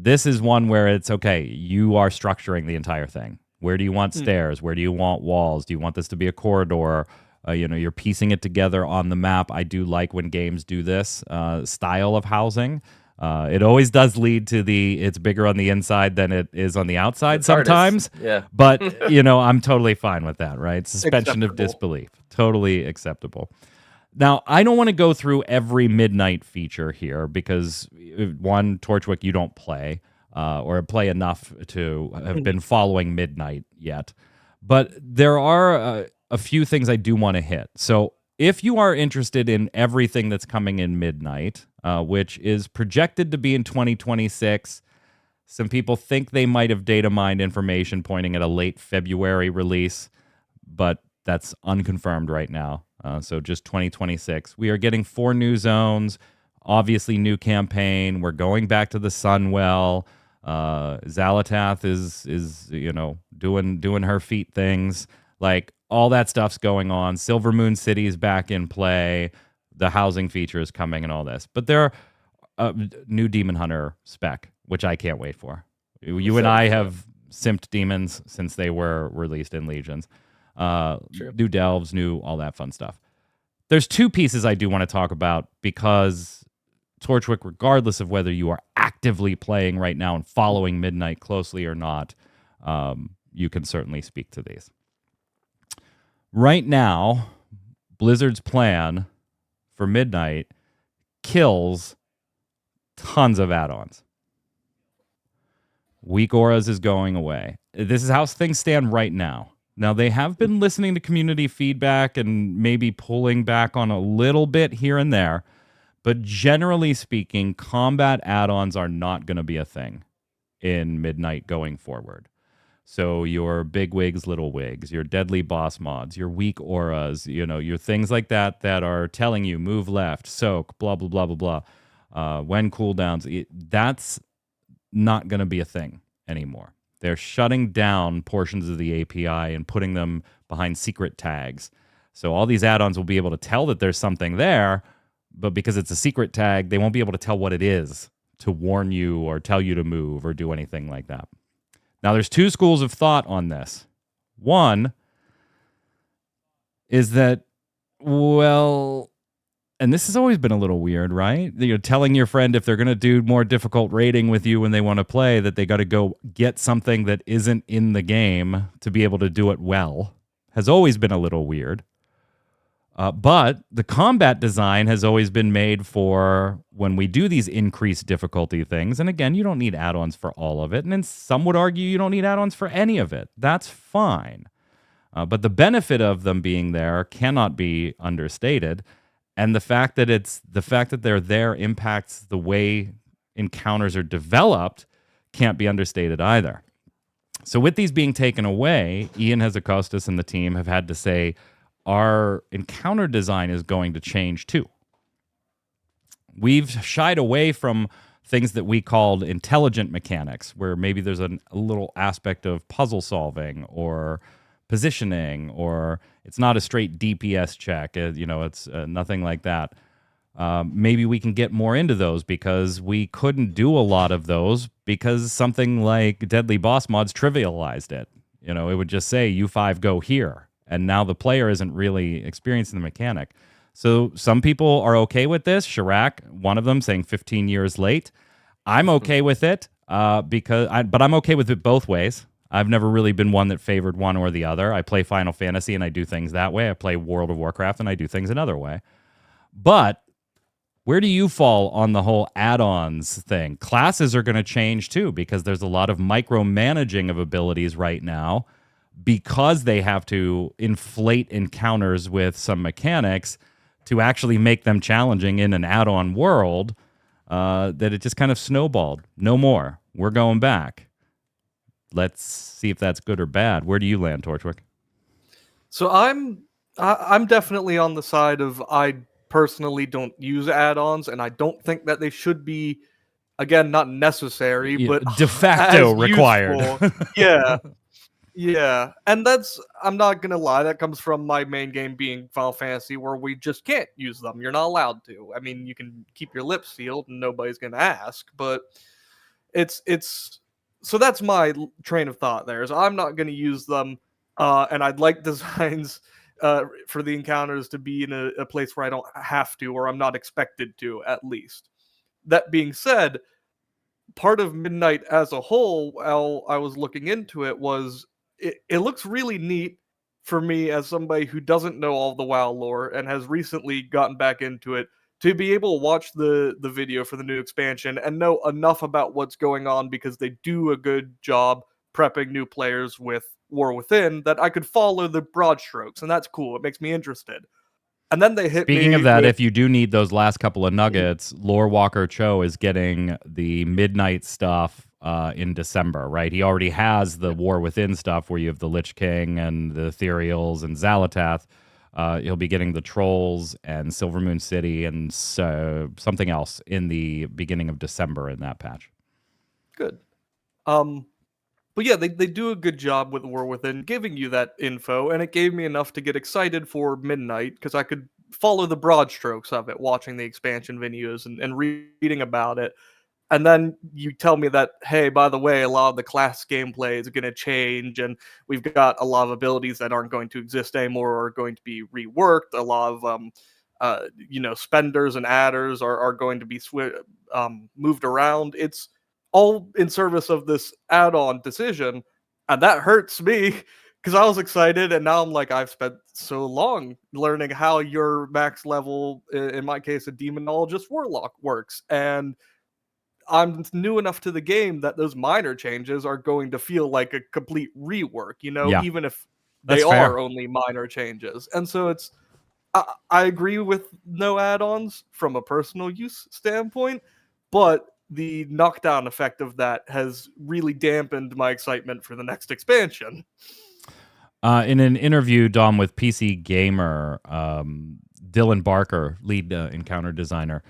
this is one where it's okay. You are structuring the entire thing. Where do you want stairs? Where do you want walls? Do you want this to be a corridor? You're piecing it together on the map. I do like when games do this style of housing. It always does lead to it's bigger on the inside than it is on the outside sometimes. Yeah. But, I'm totally fine with that, right? Suspension of disbelief. Totally acceptable. Now, I don't want to go through every midnight feature here because, one, Torchwick, you don't play or play enough to have been following midnight yet. But there are a few things I do want to hit. So if you are interested in everything that's coming in midnight, which is projected to be in 2026, some people think they might have data mined information pointing at a late February release, but that's unconfirmed right now. So just 2026. We are getting 4 new zones, obviously new campaign. We're going back to the Sunwell. Xalatath is doing her feet things. Like all that stuff's going on. Silver Moon City is back in play. The housing feature is coming and all this. But there are new Demon Hunter spec, which I can't wait for. You and I have simped demons since they were released in Legions. New delves, new all that fun stuff. There's 2 pieces I do want to talk about because Torchwick, regardless of whether you are actively playing right now and following Midnight closely or not, you can certainly speak to these. Right now, Blizzard's plan for Midnight kills tons of add-ons. Weak Auras is going away. This is how things stand right now. Now, they have been listening to community feedback and maybe pulling back on a little bit here and there, but generally speaking, combat add-ons are not going to be a thing in Midnight going forward. So your big wigs, little wigs, your deadly boss mods, your weak auras, your things like that are telling you move left, soak, blah, blah, blah, blah, blah. When cooldowns, that's not going to be a thing anymore. They're shutting down portions of the API and putting them behind secret tags. So all these add-ons will be able to tell that there's something there, but because it's a secret tag, they won't be able to tell what it is to warn you or tell you to move or do anything like that. Now, there's 2 schools of thought on this. One is that, well, and this has always been a little weird, right? You're telling your friend if they're going to do more difficult raiding with you when they want to play, that they got to go get something that isn't in the game to be able to do it well. Has always been a little weird. But the combat design has always been made for when we do these increased difficulty things. And again, you don't need add-ons for all of it. And then some would argue you don't need add-ons for any of it. That's fine. But the benefit of them being there cannot be understated. And the fact that they're there impacts the way encounters are developed can't be understated either. So with these being taken away, Ian Hazzikostas and the team have had to say, our encounter design is going to change too. We've shied away from things that we called intelligent mechanics, where maybe there's a little aspect of puzzle solving or positioning, or it's not a straight DPS check. It's nothing like that. Maybe we can get more into those because we couldn't do a lot of those because something like Deadly Boss Mods trivialized it. It would just say, U5 go here. And now the player isn't really experiencing the mechanic. So some people are okay with this. Chirac, one of them, saying 15 years late. I'm okay with it but I'm okay with it both ways. I've never really been one that favored one or the other. I play Final Fantasy and I do things that way. I play World of Warcraft and I do things another way. But where do you fall on the whole add-ons thing? Classes are going to change too because there's a lot of micromanaging of abilities right now, because they have to inflate encounters with some mechanics to actually make them challenging in an add-on world, that it just kind of snowballed. No more. We're going back. Let's see if that's good or bad. Where do you land, Torchwick? So I'm definitely on the side of I personally don't use add-ons, and I don't think that they should be, again, not necessary, but de facto required. Yeah. Yeah, and I'm not gonna lie, that comes from my main game being Final Fantasy, where we just can't use them. You're not allowed to. I mean, you can keep your lips sealed and nobody's gonna ask, but it's so that's my train of thought there, is I'm not gonna use them, and I'd like designs for the encounters to be in a place where I don't have to, or I'm not expected to, at least. That being said, part of Midnight as a whole, while I was looking into it, was it looks really neat for me as somebody who doesn't know all the WoW lore and has recently gotten back into it, to be able to watch the video for the new expansion and know enough about what's going on, because they do a good job prepping new players with War Within, that I could follow the broad strokes, and that's cool. It makes me interested. And then they hit me. Speaking of that, if you do need those last couple of nuggets, Lore Walker Cho is getting the Midnight stuff in December, right? He already has the War Within stuff where you have the Lich King and the Ethereals and Xalatath. He'll be getting the Trolls and Silvermoon City and something else in the beginning of December in that patch. Good. But yeah, they do a good job with War Within giving you that info, and it gave me enough to get excited for Midnight, because I could follow the broad strokes of it, watching the expansion videos and reading about it. And then you tell me that, hey, by the way, a lot of the class gameplay is going to change, and we've got a lot of abilities that aren't going to exist anymore or are going to be reworked. A lot of, spenders and adders are going to be moved around. It's all in service of this add-on decision, and that hurts me because I was excited, and now I'm like, I've spent so long learning how your max level, in my case, a demonologist warlock works, and I'm new enough to the game that those minor changes are going to feel like a complete rework, Yeah. even if they are only minor changes. And so I agree with no add-ons from a personal use standpoint, but the knockdown effect of that has really dampened my excitement for the next expansion. In an interview, Dom, with PC Gamer, Dylan Barker, lead encounter designer,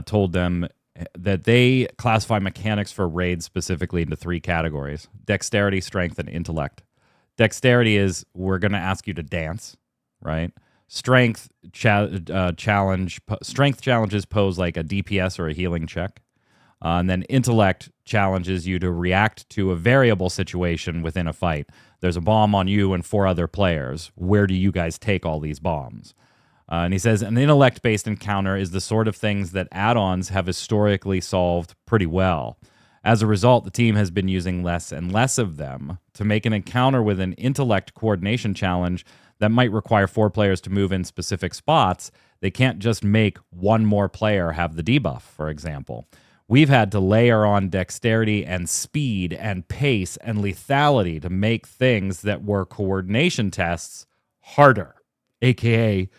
told them that they classify mechanics for raids specifically into 3 categories: dexterity, strength, and intellect. Dexterity is, we're going to ask you to dance, right? Strength strength challenges pose like a DPS or a healing check. And then intellect challenges you to react to a variable situation within a fight. There's a bomb on you and 4 other players. Where do you guys take all these bombs? And he says an intellect-based encounter is the sort of things that add-ons have historically solved pretty well. As a result, the team has been using less and less of them. To make an encounter with an intellect coordination challenge that might require 4 players to move in specific spots, they can't just make one more player have the debuff, for example. We've had to layer on dexterity and speed and pace and lethality to make things that were coordination tests harder, aka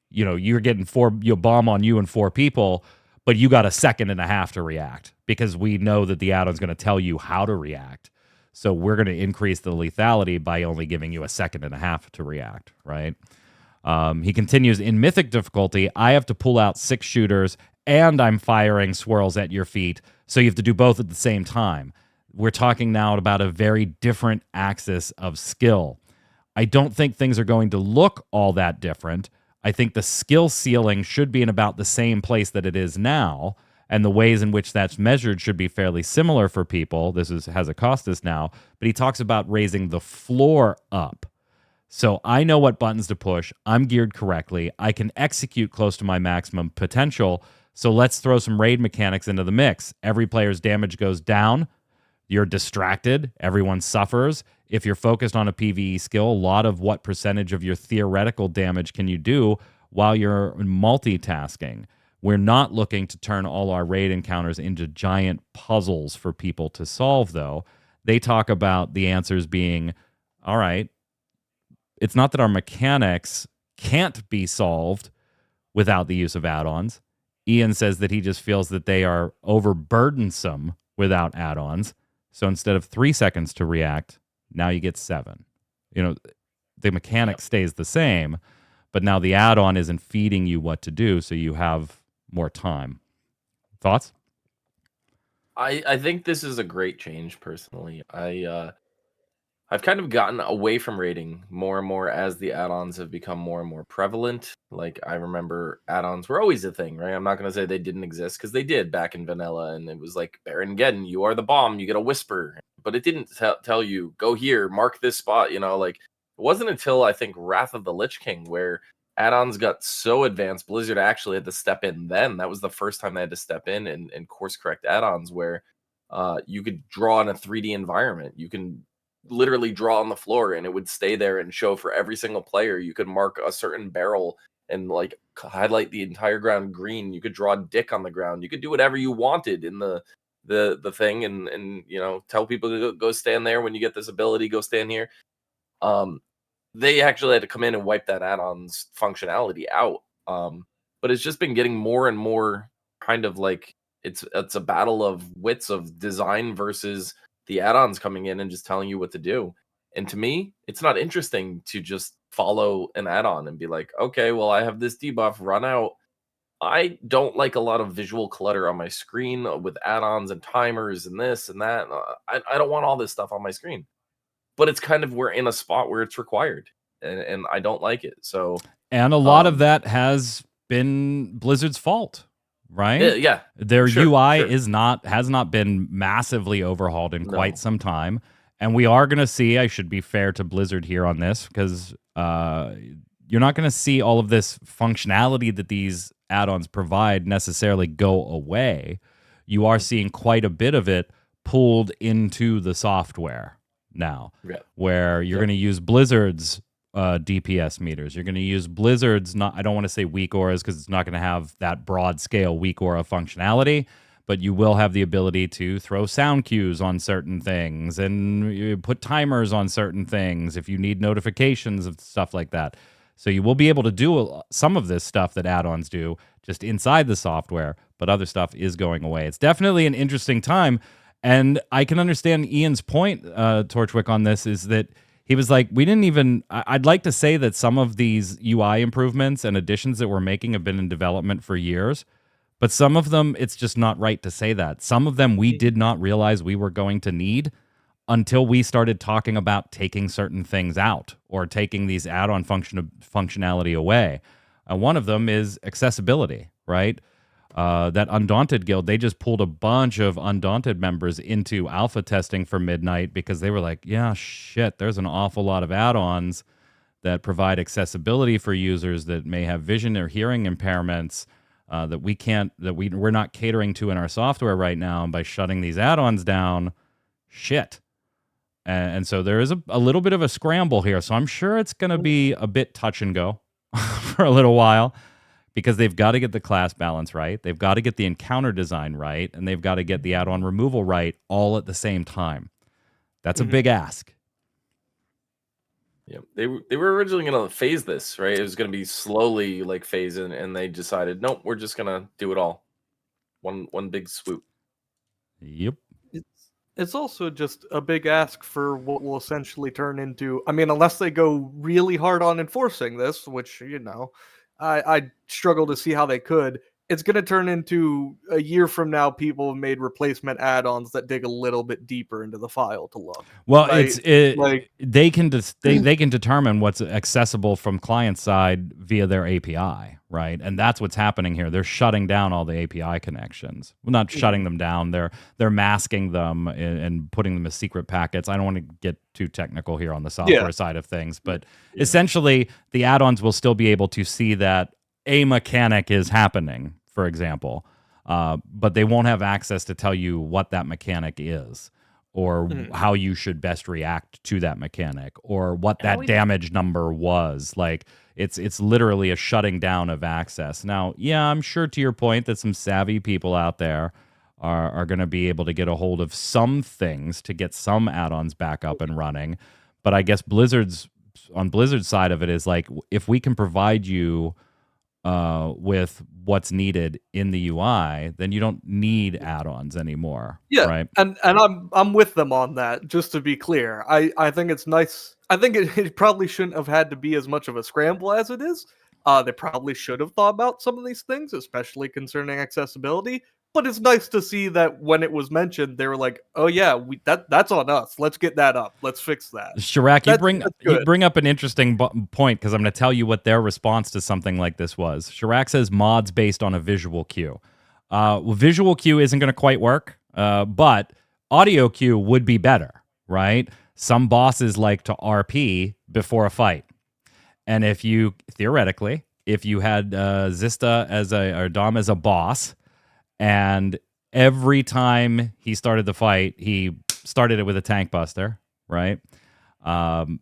you're getting you bomb on you and 4 people, but you got a second and a half to react because we know that the add-on's going to tell you how to react. So we're going to increase the lethality by only giving you a second and a half to react, right? He continues, in Mythic difficulty, I have to pull out 6 shooters and I'm firing swirls at your feet, so you have to do both at the same time. We're talking now about a very different axis of skill. I don't think things are going to look all that different. I think the skill ceiling should be in about the same place that it is now, and the ways in which that's measured should be fairly similar for people. This has a Costas now, but he talks about raising the floor up. So I know what buttons to push. I'm geared correctly. I can execute close to my maximum potential. So let's throw some raid mechanics into the mix. Every player's damage goes down. You're distracted. Everyone suffers. If you're focused on a PvE skill, a lot of what percentage of your theoretical damage can you do while you're multitasking? We're not looking to turn all our raid encounters into giant puzzles for people to solve, though. They talk about the answers being, all right, it's not that our mechanics can't be solved without the use of add-ons. Ian says that he just feels that they are overburdensome without add-ons. So instead of 3 seconds to react, now you get 7. The mechanic stays the same, but now the add-on isn't feeding you what to do, so you have more time. Thoughts? I think this is a great change, personally. I've kind of gotten away from raiding more and more as the add-ons have become more and more prevalent. Like, I remember add-ons were always a thing, right? I'm not going to say they didn't exist, because they did back in vanilla, and it was like, Baron Geddon, you are the bomb, you get a whisper. But it didn't tell you, go here, mark this spot, it wasn't until, I think, Wrath of the Lich King, where add-ons got so advanced, Blizzard actually had to step in then. That was the first time they had to step in and course-correct add-ons, where you could draw in a 3D environment. You can literally draw on the floor and it would stay there and show for every single player. You could mark a certain barrel and highlight the entire ground green. You could draw a dick on the ground. You could do whatever you wanted in the thing and tell people to go stand there. When you get this ability, go stand here. They actually had to come in and wipe that add-on's functionality out. But it's just been getting more and more kind of like it's a battle of wits of design versus the add-ons coming in and just telling you what to do. And to me, it's not interesting to just follow an add-on and be like, okay, well, I have this debuff, run out. I don't like a lot of visual clutter on my screen with add-ons and timers and this and that. I don't want all this stuff on my screen. But it's kind of, we're in a spot where it's required, and I don't like it. So, and a lot of that has been Blizzard's fault. Right? Yeah. Their UI has not been massively overhauled in quite some time. And we are going to see, I should be fair to Blizzard here on this, because you're not going to see all of this functionality that these add-ons provide necessarily go away. You are seeing quite a bit of it pulled into the software now, where you're going to use Blizzard's DPS meters. You're going to use Blizzard's, I don't want to say weak auras because it's not going to have that broad scale weak aura functionality, but you will have the ability to throw sound cues on certain things and you put timers on certain things if you need notifications of stuff like that. So you will be able to do some of this stuff that add-ons do just inside the software, but other stuff is going away. It's definitely an interesting time, and I can understand Ian's point, Torchwick, on this, is that he was like, I'd like to say that some of these UI improvements and additions that we're making have been in development for years, but some of them, it's just not right to say that. Some of them we did not realize we were going to need until we started talking about taking certain things out or taking these add-on functionality away. One of them is accessibility, right? That Undaunted guild, they just pulled a bunch of Undaunted members into alpha testing for Midnight because they were like, yeah, shit, there's an awful lot of add-ons that provide accessibility for users that may have vision or hearing impairments we're not catering to in our software right now. And by shutting these add-ons down, shit. And so there is a little bit of a scramble here. So I'm sure it's going to be a bit touch and go for a little while, because they've got to get the class balance right. They've got to get the encounter design right. And they've got to get the add-on removal right all at the same time. That's a big ask. Yeah, they were originally going to phase this, right? It was going to be slowly like phase in, and they decided, nope, we're just going to do it all. One big swoop. Yep. It's also just a big ask for what will essentially turn into, I mean, unless they go really hard on enforcing this, which, I struggle to see how they could. It's going to turn into a year from now, people have made replacement add-ons that dig a little bit deeper into the file to look. Well, right? they can determine what's accessible from client side via their API, right? And that's what's happening here. They're shutting down all the API connections. Well, not shutting them down. They're masking them and putting them as secret packets. I don't want to get too technical here on the software side of things, but essentially the add-ons will still be able to see that a mechanic is happening, for example, but they won't have access to tell you what that mechanic is, or how you should best react to that mechanic, or what that damage number was. Like, it's literally a shutting down of access. Now, yeah, I'm sure to your point that some savvy people out there are going to be able to get a hold of some things to get some add-ons back up and running. But I guess Blizzard's side of it is like, if we can provide you with what's needed in the UI, then you don't need add-ons anymore. Yeah, right. And I'm with them on that. Just to be clear, I think it's nice. I think it probably shouldn't have had to be as much of a scramble as it is. They probably should have thought about some of these things, especially concerning accessibility. But it's nice to see that when it was mentioned, they were like, "Oh yeah, that's on us. Let's get that up. Let's fix that." Shirak, you bring up an interesting point, because I'm going to tell you what their response to something like this was. Shirak says mods based on a visual cue. Visual cue isn't going to quite work, but audio cue would be better, right? Some bosses like to RP before a fight, and if you theoretically, if you had Zista or Dom as a boss, and every time he started the fight, he started it with a tank buster, right? And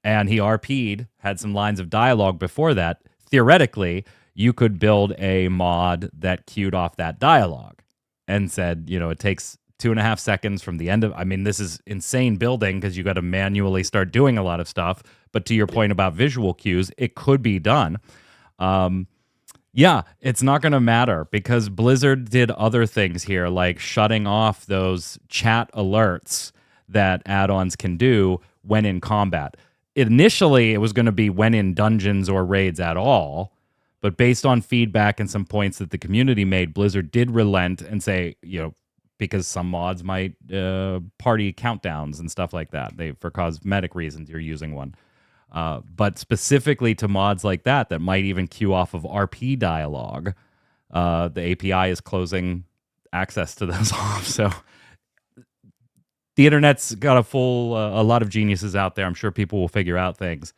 he RP'd, had some lines of dialogue before that. Theoretically, you could build a mod that queued off that dialogue and said, it takes 2.5 seconds from the end of... I mean, this is insane building, because you got to manually start doing a lot of stuff. But to your point about visual cues, it could be done. Yeah, it's not going to matter, because Blizzard did other things here, like shutting off those chat alerts that add-ons can do when in combat. Initially, it was going to be when in dungeons or raids at all, but based on feedback and some points that the community made, Blizzard did relent and say, because some mods might party countdowns and stuff like that. For cosmetic reasons, you're using one. But specifically to mods like that might even queue off of RP dialogue, the API is closing access to those off. So the internet's got a lot of geniuses out there. I'm sure people will figure out things.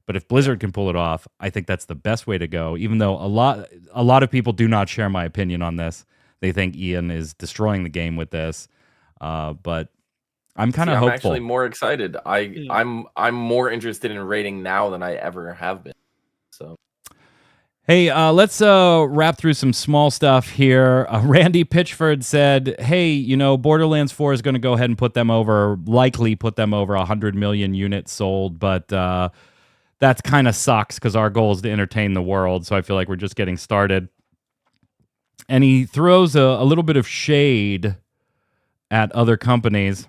But if Blizzard can pull it off, I think that's the best way to go. Even though a lot of people do not share my opinion on this. They think Ian is destroying the game with this. But I'm kind of hopeful. I'm actually more excited. I'm more interested in rating now than I ever have been. So, hey, let's wrap through some small stuff here. Randy Pitchford said, "Hey, Borderlands 4 is going to go ahead and likely put them over 100 million units sold, but that kind of sucks, because our goal is to entertain the world. So I feel like we're just getting started." And he throws a little bit of shade at other companies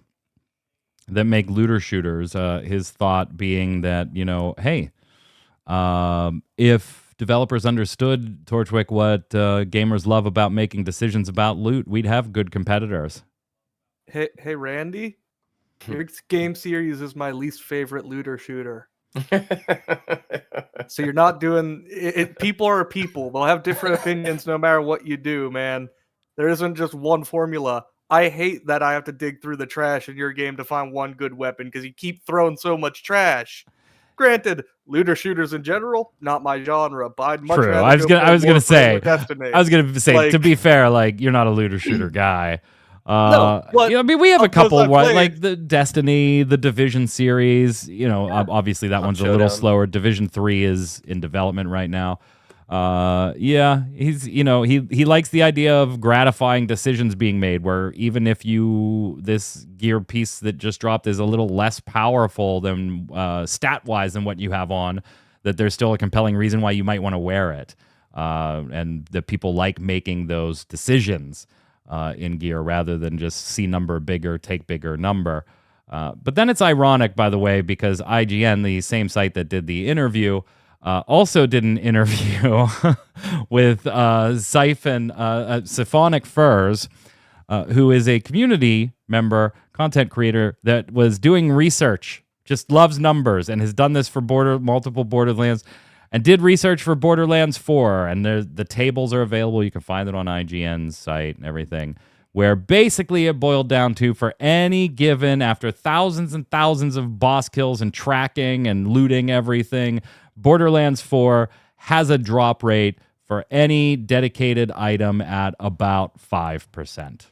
that make looter shooters. His thought being that, hey, if developers understood, Torchwick, what gamers love about making decisions about loot, we'd have good competitors. Hey, Randy, your game series is my least favorite looter shooter. So you're not doing it. People are people. They'll have different opinions no matter what you do, man. There isn't just one formula. I hate that I have to dig through the trash in your game to find one good weapon, because you keep throwing so much trash. Granted, looter shooters in general, not my genre, but I'd much True. rather I was go gonna play Warframe say. or Destiny. I was gonna say. Like- to be fair, like you're not a looter shooter guy. No, but I mean, we have a because couple, I right? played- Like the Destiny, the Division series. Obviously that one's a little Showdown. slower. Division 3 is in development right now. Yeah, he's he likes the idea of gratifying decisions being made. Where even if this gear piece that just dropped is a little less powerful than stat wise than what you have on, that there's still a compelling reason why you might want to wear it. And that people like making those decisions in gear rather than just see number bigger, take bigger number. But then it's ironic, by the way, because IGN, the same site that did the interview, also did an interview with Siphonic 4’s, who is a community member, content creator that was doing research, just loves numbers, and has done this for multiple Borderlands, and did research for Borderlands 4. And the tables are available. You can find it on IGN's site and everything, where basically it boiled down to, for any given, after thousands and thousands of boss kills and tracking and looting everything, Borderlands 4 has a drop rate for any dedicated item at about 5%.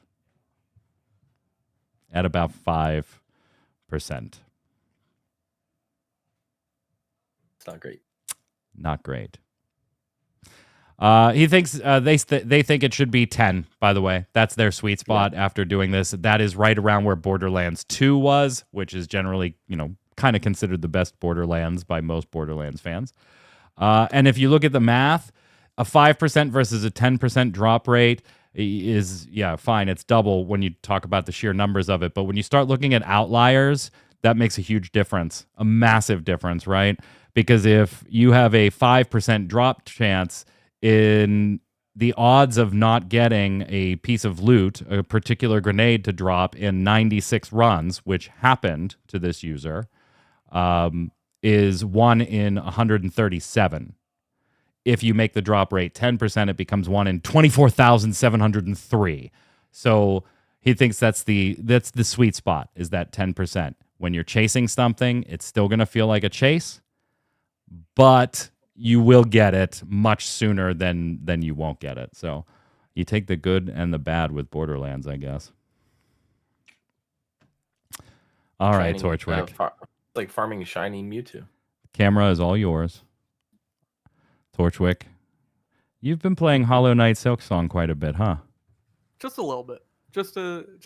At about 5%. It's not great. Not great. He thinks they think it should be 10, by the way. That's their sweet spot after doing this. That is right around where Borderlands 2 was, which is generally, kind of considered the best Borderlands by most Borderlands fans. And if you look at the math, a 5% versus a 10% drop rate is, fine. It's double when you talk about the sheer numbers of it. But when you start looking at outliers, that makes a huge difference, a massive difference, right? Because if you have a 5% drop chance in the odds of not getting a piece of loot, a particular grenade to drop in 96 runs, which happened to this user, is 1 in 137. If you make the drop rate 10%, it becomes 1 in 24,703. So he thinks that's the sweet spot, is that 10%. When you're chasing something, it's still going to feel like a chase, but you will get it much sooner than you won't get it. So you take the good and the bad with Borderlands, I guess. All right, Torchwick. Like farming shiny Mewtwo. Camera is all yours. Torchwick, you've been playing Hollow Knight Silksong quite a bit, huh? Just a little bit. Just 1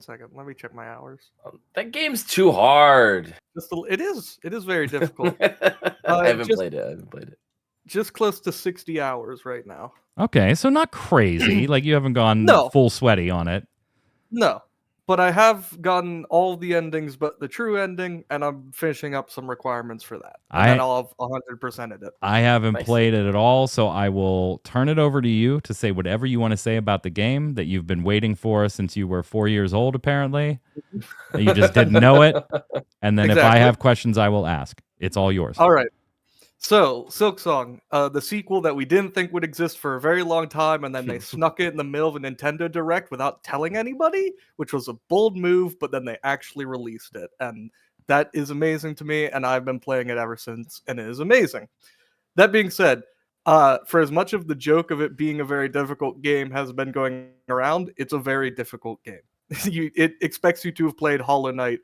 second. Let me check my hours. That game's too hard. It is very difficult. I haven't played it. Just close to 60 hours right now. Okay, so not crazy. Like you haven't gone full sweaty on it. No, but I have gotten all the endings but the true ending, and I'm finishing up some requirements for that. And then I'll have 100%ed it. I haven't Nice. played it at all, so I will turn it over to you to say whatever you want to say about the game that you've been waiting for since you were 4 years old, apparently. You just didn't know it. And then if I Exactly. have questions, I will ask. It's all yours. All right. So, Silksong, the sequel that we didn't think would exist for a very long time, and then they snuck it in the middle of a Nintendo Direct without telling anybody, which was a bold move, but then they actually released it. And that is amazing to me, and I've been playing it ever since, and it is amazing. That being said, for as much of the joke of it being a very difficult game has been going around, it's a very difficult game. It expects you to have played Hollow Knight,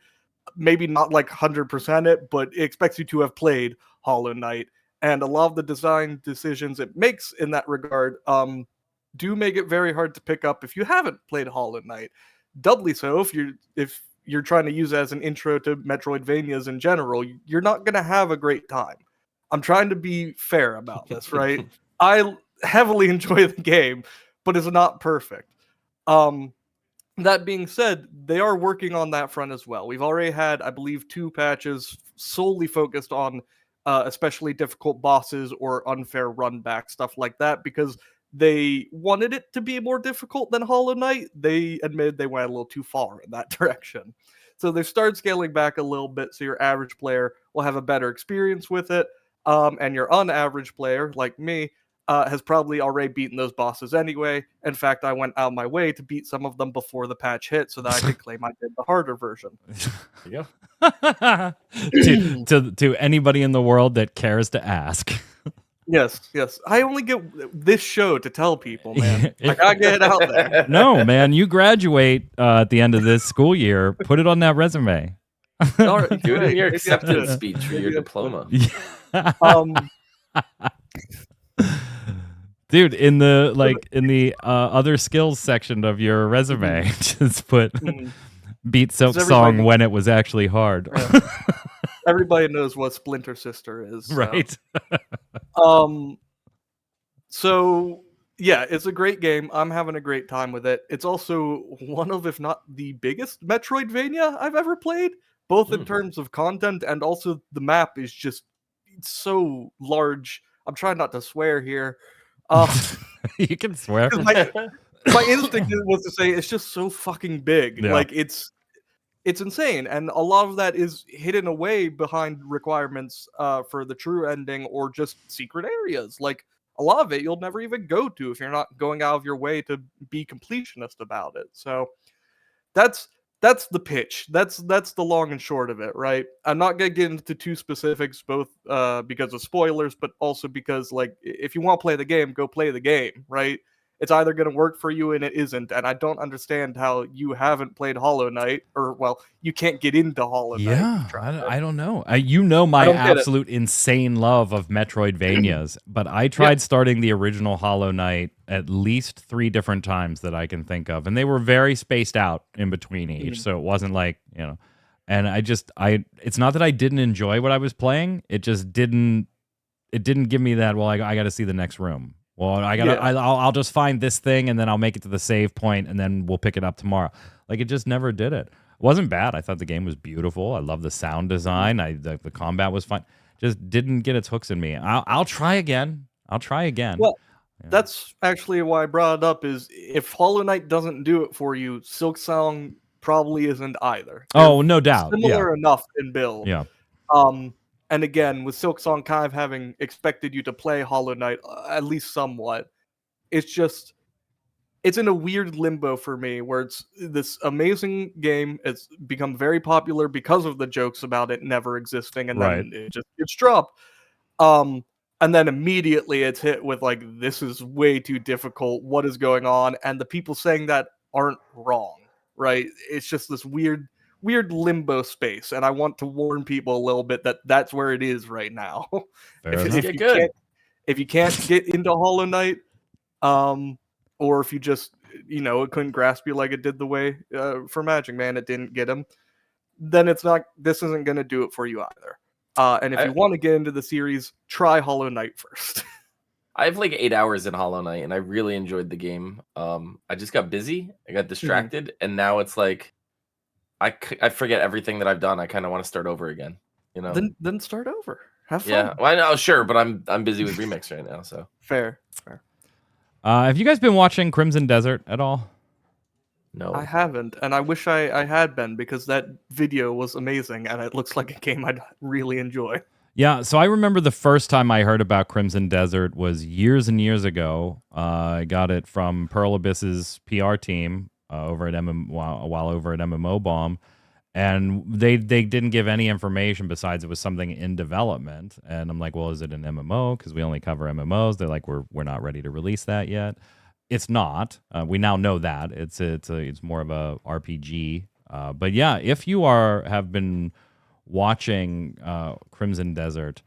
maybe not like 100% it, but it expects you to have played Hollow Knight, and a lot of the design decisions it makes in that regard do make it very hard to pick up if you haven't played Hollow Knight. Doubly so if you're trying to use it as an intro to Metroidvanias in general, you're not going to have a great time. I'm trying to be fair about this, right? I heavily enjoy the game, but it's not perfect. That being said, they are working on that front as well. We've already had, I believe, 2 patches solely focused on especially difficult bosses or unfair run back, stuff like that, because they wanted it to be more difficult than Hollow Knight. They admitted they went a little too far in that direction. So they've started scaling back a little bit so your average player will have a better experience with it. And your unaverage player, like me, has probably already beaten those bosses anyway. In fact, I went out of my way to beat some of them before the patch hit so that I could claim I did the harder version. There you to anybody in the world that cares to ask. Yes. I only get this show to tell people, man. I gotta get it out there. go. No, man, you graduate at the end of this school year. Put it on that resume. All right, Do it in your maybe I acceptance should. speech for Maybe your I should. diploma. Dude, in the other skills section of your resume, just put beat Silksong when it was actually hard. Yeah. Everybody knows what Splinter Sister is, so. Right. So yeah, it's a great game. I'm having a great time with it. It's also one of, if not the biggest Metroidvania I've ever played, both in terms of content and also the map is just so large. I'm trying not to swear here. You can swear. My instinct was to say it's just so fucking big. Yeah. Like it's insane, and a lot of that is hidden away behind requirements for the true ending or just secret areas. Like a lot of it you'll never even go to if you're not going out of your way to be completionist about it. So that's the pitch. That's the long and short of it, right? I'm not gonna get into too specifics, both because of spoilers, but also because, like, if you want to play the game, go play the game, right? It's either going to work for you and it isn't. And I don't understand how you haven't played Hollow Knight, or, well, you can't get into Hollow Knight. Yeah, I don't know. You know my don't get it. absolute insane love of Metroidvanias, but I tried starting the original Hollow Knight at least 3 different times that I can think of, and they were very spaced out in between each, so it wasn't like, and it's not that I didn't enjoy what I was playing, it just didn't give me that, well, I got to see the next room. Well, I'll just find this thing and then I'll make it to the save point and then we'll pick it up tomorrow. Like, it just never did it. It wasn't bad. I thought the game was beautiful. I love the sound design. The combat was fun. Just didn't get its hooks in me. I'll try again. Well, that's actually why I brought it up, is if Hollow Knight doesn't do it for you, Silksong probably isn't either. Oh, no doubt. Similar enough in build. Yeah. And again, with Silksong kind of having expected you to play Hollow Knight, at least somewhat, it's in a weird limbo for me, where it's this amazing game. It's become very popular because of the jokes about it never existing, and then it just gets dropped. And then immediately it's hit with, like, this is way too difficult. What is going on? And the people saying that aren't wrong, right? It's just this weird limbo space, and I want to warn people a little bit that that's where it is right now. If you can't get into Hollow Knight, or if you just it couldn't grasp you like it did the way for Magic Man it didn't get him, then this isn't going to do it for you either. And if you want to get into the series, try Hollow Knight first. I have like 8 hours in Hollow Knight, and I really enjoyed the game. I just got busy, I got distracted, and now it's like I forget everything that I've done. I kind of want to start over again, Then start over. Have fun. Yeah, well, I know, sure, but I'm busy with Remix right now, so Fair. Have you guys been watching Crimson Desert at all? no. I haven't, and I wish I had been, because that video was amazing, and it looks like a game I'd really enjoy. Yeah, so I remember the first time I heard about Crimson Desert was years and years ago. I got it from Pearl Abyss's PR team over at while over at MMO Bomb, and they didn't give any information besides it was something in development. And I'm like, well, is it an MMO? Because we only cover MMOs. They're like, we're not ready to release that yet. It's not. We now know that it's more of a RPG. But yeah, if you have been watching Crimson Desert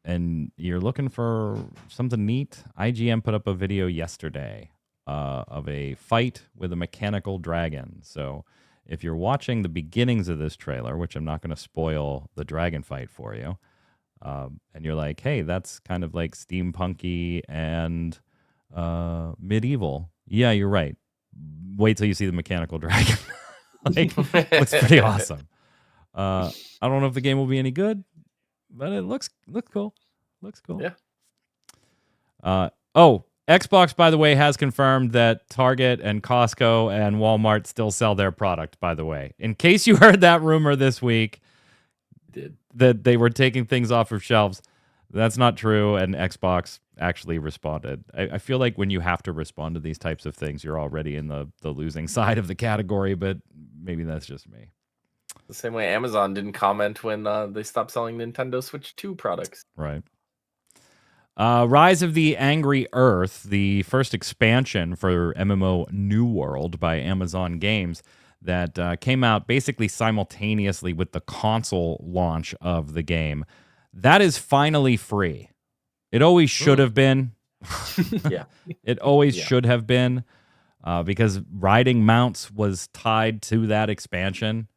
and you're looking for something neat, IGN put up a video yesterday of a fight with a mechanical dragon. So if you're watching the beginnings of this trailer, which I'm not going to spoil the dragon fight for you, and you're like, hey, that's kind of like steampunky and medieval. Yeah, you're right. Wait till you see the mechanical dragon. Like, looks pretty awesome. I don't know if the game will be any good, but it looks cool. Looks cool. Yeah. Xbox, by the way, has confirmed that Target and Costco and Walmart still sell their product, by the way. In case you heard that rumor this week that they were taking things off of shelves, that's not true, and Xbox actually responded. I feel like when you have to respond to these types of things, you're already in the losing side of the category, but maybe that's just me. The same way Amazon didn't comment when they stopped selling Nintendo Switch 2 products. Right. Rise of the Angry Earth, the first expansion for MMO New World by Amazon Games that came out basically simultaneously with the console launch of the game. That is finally free. It always should have been. Yeah. It always should have been because riding mounts was tied to that expansion.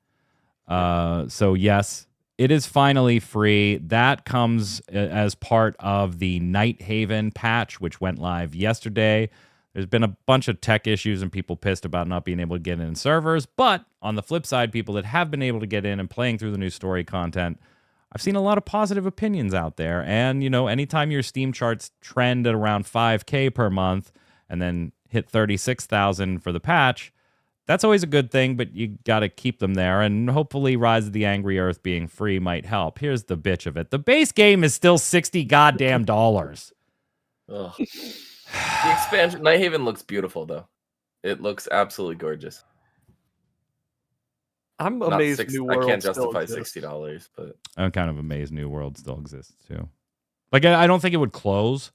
So, yes, it is finally free. That comes as part of the Night Haven patch, which went live yesterday. There's been a bunch of tech issues and people pissed about not being able to get in servers. But on the flip side, people that have been able to get in and playing through the new story content, I've seen a lot of positive opinions out there. And, you know, anytime your Steam charts trend at around 5K per month and then hit 36,000 for the patch, that's always a good thing, but you got to keep them there. And hopefully Rise of the Angry Earth being free might help. Here's the bitch of it. The base game is still $60 goddamn dollars. Ugh. The expansion, Night Haven looks beautiful, though. It looks absolutely gorgeous. I'm amazed New World I can't still justify exists. $60, but I'm kind of amazed New World still exists, too. Like, I don't think it would close,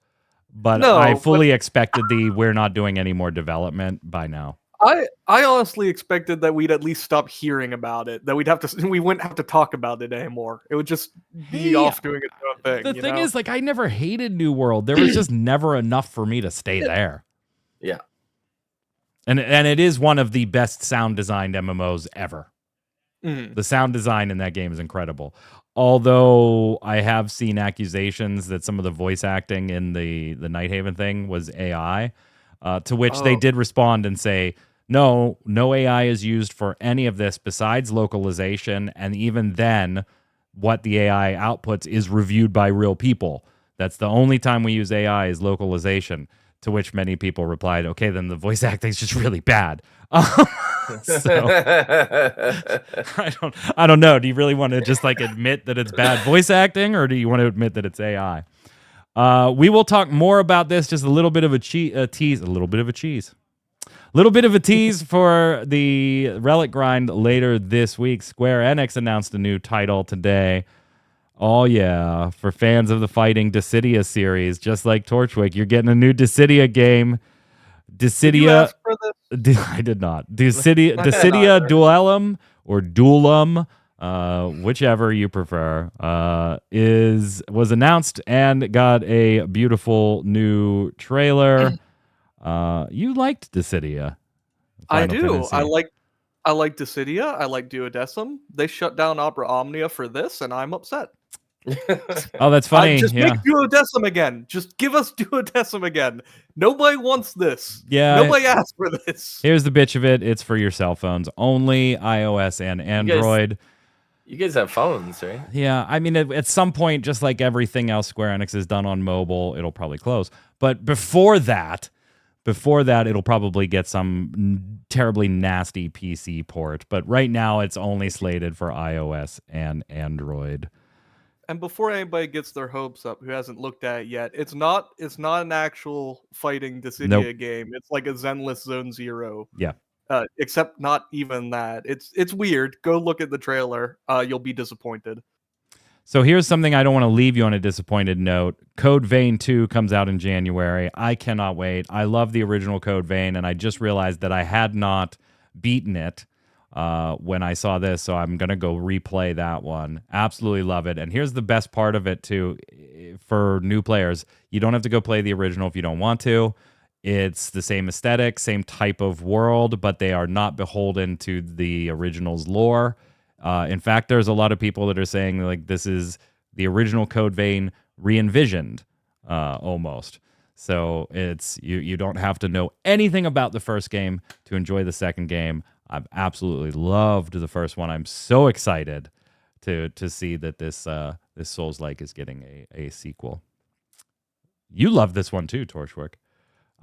but No, I fully expected we're not doing any more development by now. I honestly expected that we'd at least stop hearing about it. That we wouldn't have to talk about it anymore. It would just be off doing its own thing. The thing know? is, like, I never hated New World. There was just never enough for me to stay there. yeah. And it is one of the best sound designed MMOs ever. Mhm. The sound design in that game is incredible. Although I have seen accusations that some of the voice acting in the Night Haven thing was AI, to which they did respond and say, no AI is used for any of this besides localization. And even then, what the AI outputs is reviewed by real people. That's the only time we use AI is localization. To which many people replied, okay, then the voice acting is just really bad. So I don't know. Do you really want to just like admit that it's bad voice acting, or do you want to admit that it's AI? We will talk more about this. Just a little bit of a tease, a little bit of a tease for the Relic Grind later this week. Square Enix announced a new title today. Oh yeah, for fans of the fighting Dissidia series, just like Torchwick, you're getting a new Dissidia game. Did you ask for this? I did not. Dissidia Duellum or Duelum, whichever you prefer, was announced and got a beautiful new trailer. You liked Dissidia. I do. I like Dissidia. I like Duodecim. They shut down Opera Omnia for this, and I'm upset. Oh, that's funny. Just make Duodecim again. Just give us Duodecim again. Nobody wants this. Yeah. Nobody asked for this. Here's the bitch of it. It's for your cell phones only, iOS and Android. You guys have phones, right? Yeah, I mean, at some point, just like everything else Square Enix has done on mobile, it'll probably close. But before that, it'll probably get some terribly nasty PC port. But right now, it's only slated for iOS and Android. And before anybody gets their hopes up, who hasn't looked at it yet, it's not an actual fighting Dissidia game. It's like a Zenless Zone Zero. Yeah. Except not even that. It's weird. Go look at the trailer. You'll be disappointed. So here's something I don't want to leave you on a disappointed note. Code Vein 2 comes out in January. I cannot wait. I love the original Code Vein, and I just realized that I had not beaten it when I saw this, so I'm going to go replay that one. Absolutely love it. And here's the best part of it, too, for new players. You don't have to go play the original if you don't want to. It's the same aesthetic, same type of world, but they are not beholden to the original's lore. In fact, there's a lot of people that are saying like this is the original Code Vein re-envisioned, almost. So it's you don't have to know anything about the first game to enjoy the second game. I've absolutely loved the first one. I'm so excited to see that this Souls-like is getting a sequel. You love this one too, Torchwick.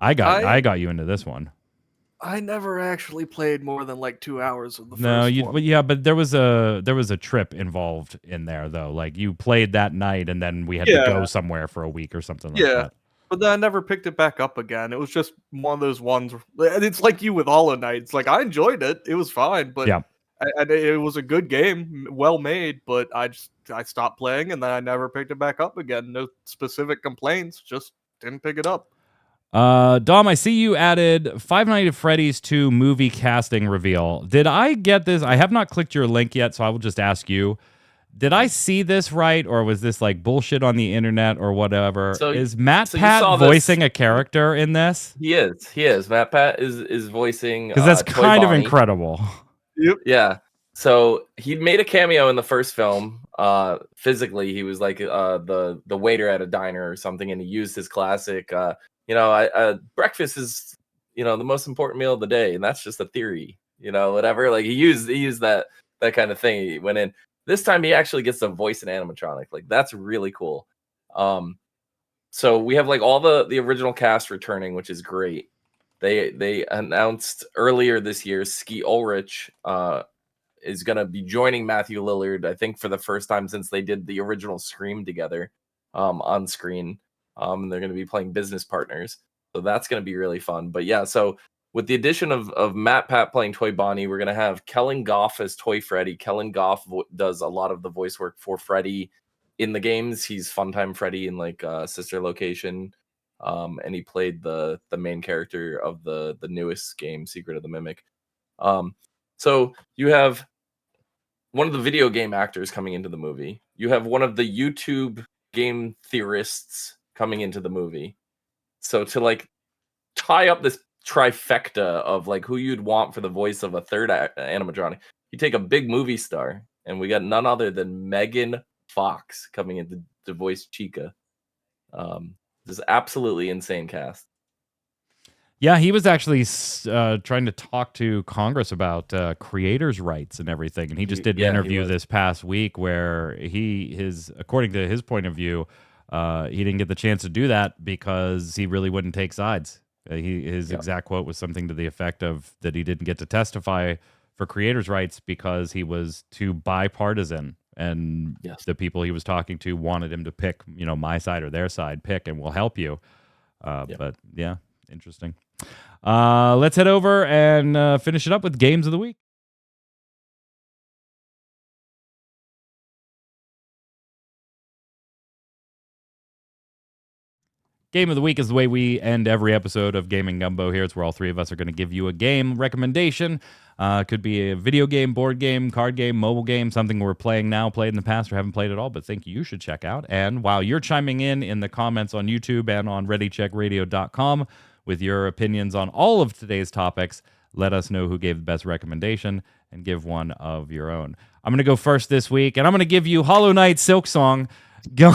I got you into this one. I never actually played more than like 2 hours of the first one. But yeah, but there was a trip involved in there though. Like you played that night, and then we had to go somewhere for a week or something like that. But then I never picked it back up again. It was just one of those ones. And it's like you with Hollow Knight. It's like I enjoyed it. It was fine, but Yeah. it was a good game, well made. But I stopped playing, and then I never picked it back up again. No specific complaints. Just didn't pick it up. Dom, I see you added Five Nights at Freddy's 2 movie casting reveal. Did I get this? I have not clicked your link yet, so I will just ask you. Did I see this right, or was this like bullshit on the internet or whatever? So- is Matt so you Pat saw this- voicing a character in this? He is. Matt Pat is voicing Because that's Toy kind of Bonnie. incredible. Yeah. So he made a cameo in the first film. Physically, he was like the waiter at a diner or something, and he used his classic. Breakfast is the most important meal of the day, and that's just a theory. Whatever. Like he used that kind of thing. He went in. This time he actually gets to voice an animatronic. Like that's really cool. So we have like all the original cast returning, which is great. They announced earlier this year Ski Ulrich is going to be joining Matthew Lillard, I think, for the first time since they did the original Scream together on screen. And they're going to be playing business partners. So that's going to be really fun. But yeah, so with the addition of Matt Pat playing Toy Bonnie, we're going to have Kellen Goff as Toy Freddy. Kellen Goff does a lot of the voice work for Freddy in the games. He's Funtime Freddy in like Sister Location. And he played the main character of the newest game, Secret of the Mimic. So you have one of the video game actors coming into the movie. You have one of the YouTube game theorists coming into the movie. So to like tie up this trifecta of like who you'd want for the voice of a third animatronic, you take a big movie star, and we got none other than Megan Fox coming in to voice Chica. This is absolutely insane cast. Yeah, he was actually trying to talk to Congress about creators' rights and everything, and he just did an interview this past week where according to his point of view, he didn't get the chance to do that because he really wouldn't take sides. His exact quote was something to the effect of that he didn't get to testify for creators' rights because he was too bipartisan, and the people he was talking to wanted him to pick, my side or their side, pick, and we'll help you. But yeah, interesting. Let's head over and finish it up with games of the week. Game of the week is the way we end every episode of Gaming Gumbo here. It's where all three of us are going to give you a game recommendation. Could be a video game, board game, card game, mobile game, something we're playing now, played in the past, or haven't played at all, but think you should check out. And while you're chiming in the comments on YouTube and on ReadyCheckRadio.com with your opinions on all of today's topics, let us know who gave the best recommendation and give one of your own. I'm going to go first this week, and I'm going to give you Hollow Knight Silksong. Go.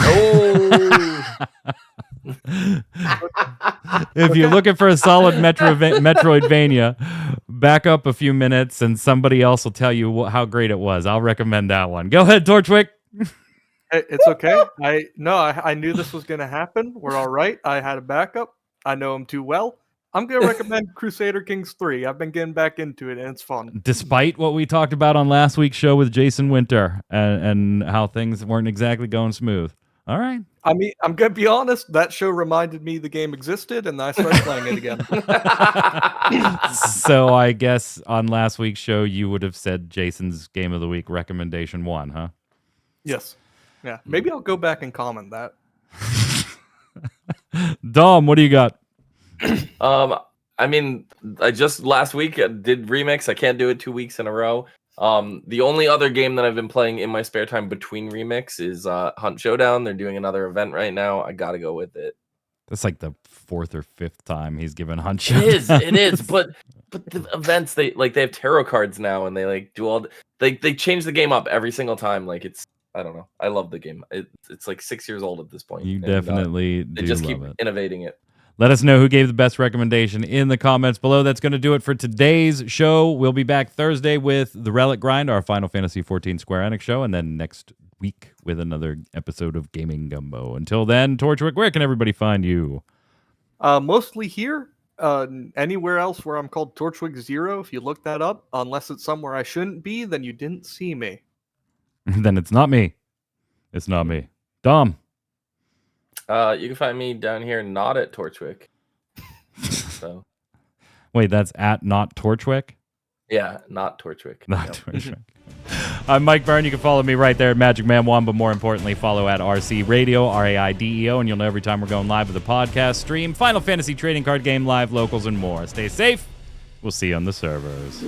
If you're looking for a solid Metroidvania, back up a few minutes and somebody else will tell you how great it was. I'll recommend that one. Go ahead, Torchwick. It's okay. I knew this was going to happen. We're all right. I had a backup. I know him too well. I'm going to recommend Crusader Kings 3. I've been getting back into it, and it's fun. Despite what we talked about on last week's show with Jason Winter and how things weren't exactly going smooth. All right. I mean, I'm going to be honest. That show reminded me the game existed, and I started playing it again. So I guess on last week's show, you would have said Jason's Game of the Week recommendation 1, huh? Yes. Yeah. Maybe I'll go back and comment that. Dom, what do you got? I mean, I just last week did Remix. I can't do it 2 weeks in a row. The only other game that I've been playing in my spare time between Remix is Hunt Showdown. They're doing another event right now. I gotta go with it. That's like the 4th or 5th time he's given Hunt Showdown. It is, but the events they have tarot cards now, and they like do all they change the game up every single time. Like it's I don't know. I love the game. It's like 6 years old at this point. You definitely they do just love keep it. innovating it. Let us know who gave the best recommendation in the comments below. That's going to do it for today's show. We'll be back Thursday with The Relic Grind, our Final Fantasy XIV Square Enix show, and then next week with another episode of Gaming Gumbo. Until then, Torchwick, where can everybody find you? Mostly here. Anywhere else where I'm called Torchwick Zero, if you look that up, unless it's somewhere I shouldn't be, then you didn't see me. Then it's not me. It's not me. Dom. You can find me down here, not at Torchwick. So Wait, that's at not Torchwick? yeah, not Torchwick. Not Yep. Torchwick. I'm Mike Byrne. You can follow me right there at Magic Man 1, but more importantly, follow at RC Radio, RAIDEO, and you'll know every time we're going live with a podcast, stream, Final Fantasy trading card game, live, locals, and more. Stay safe. We'll see you on the servers.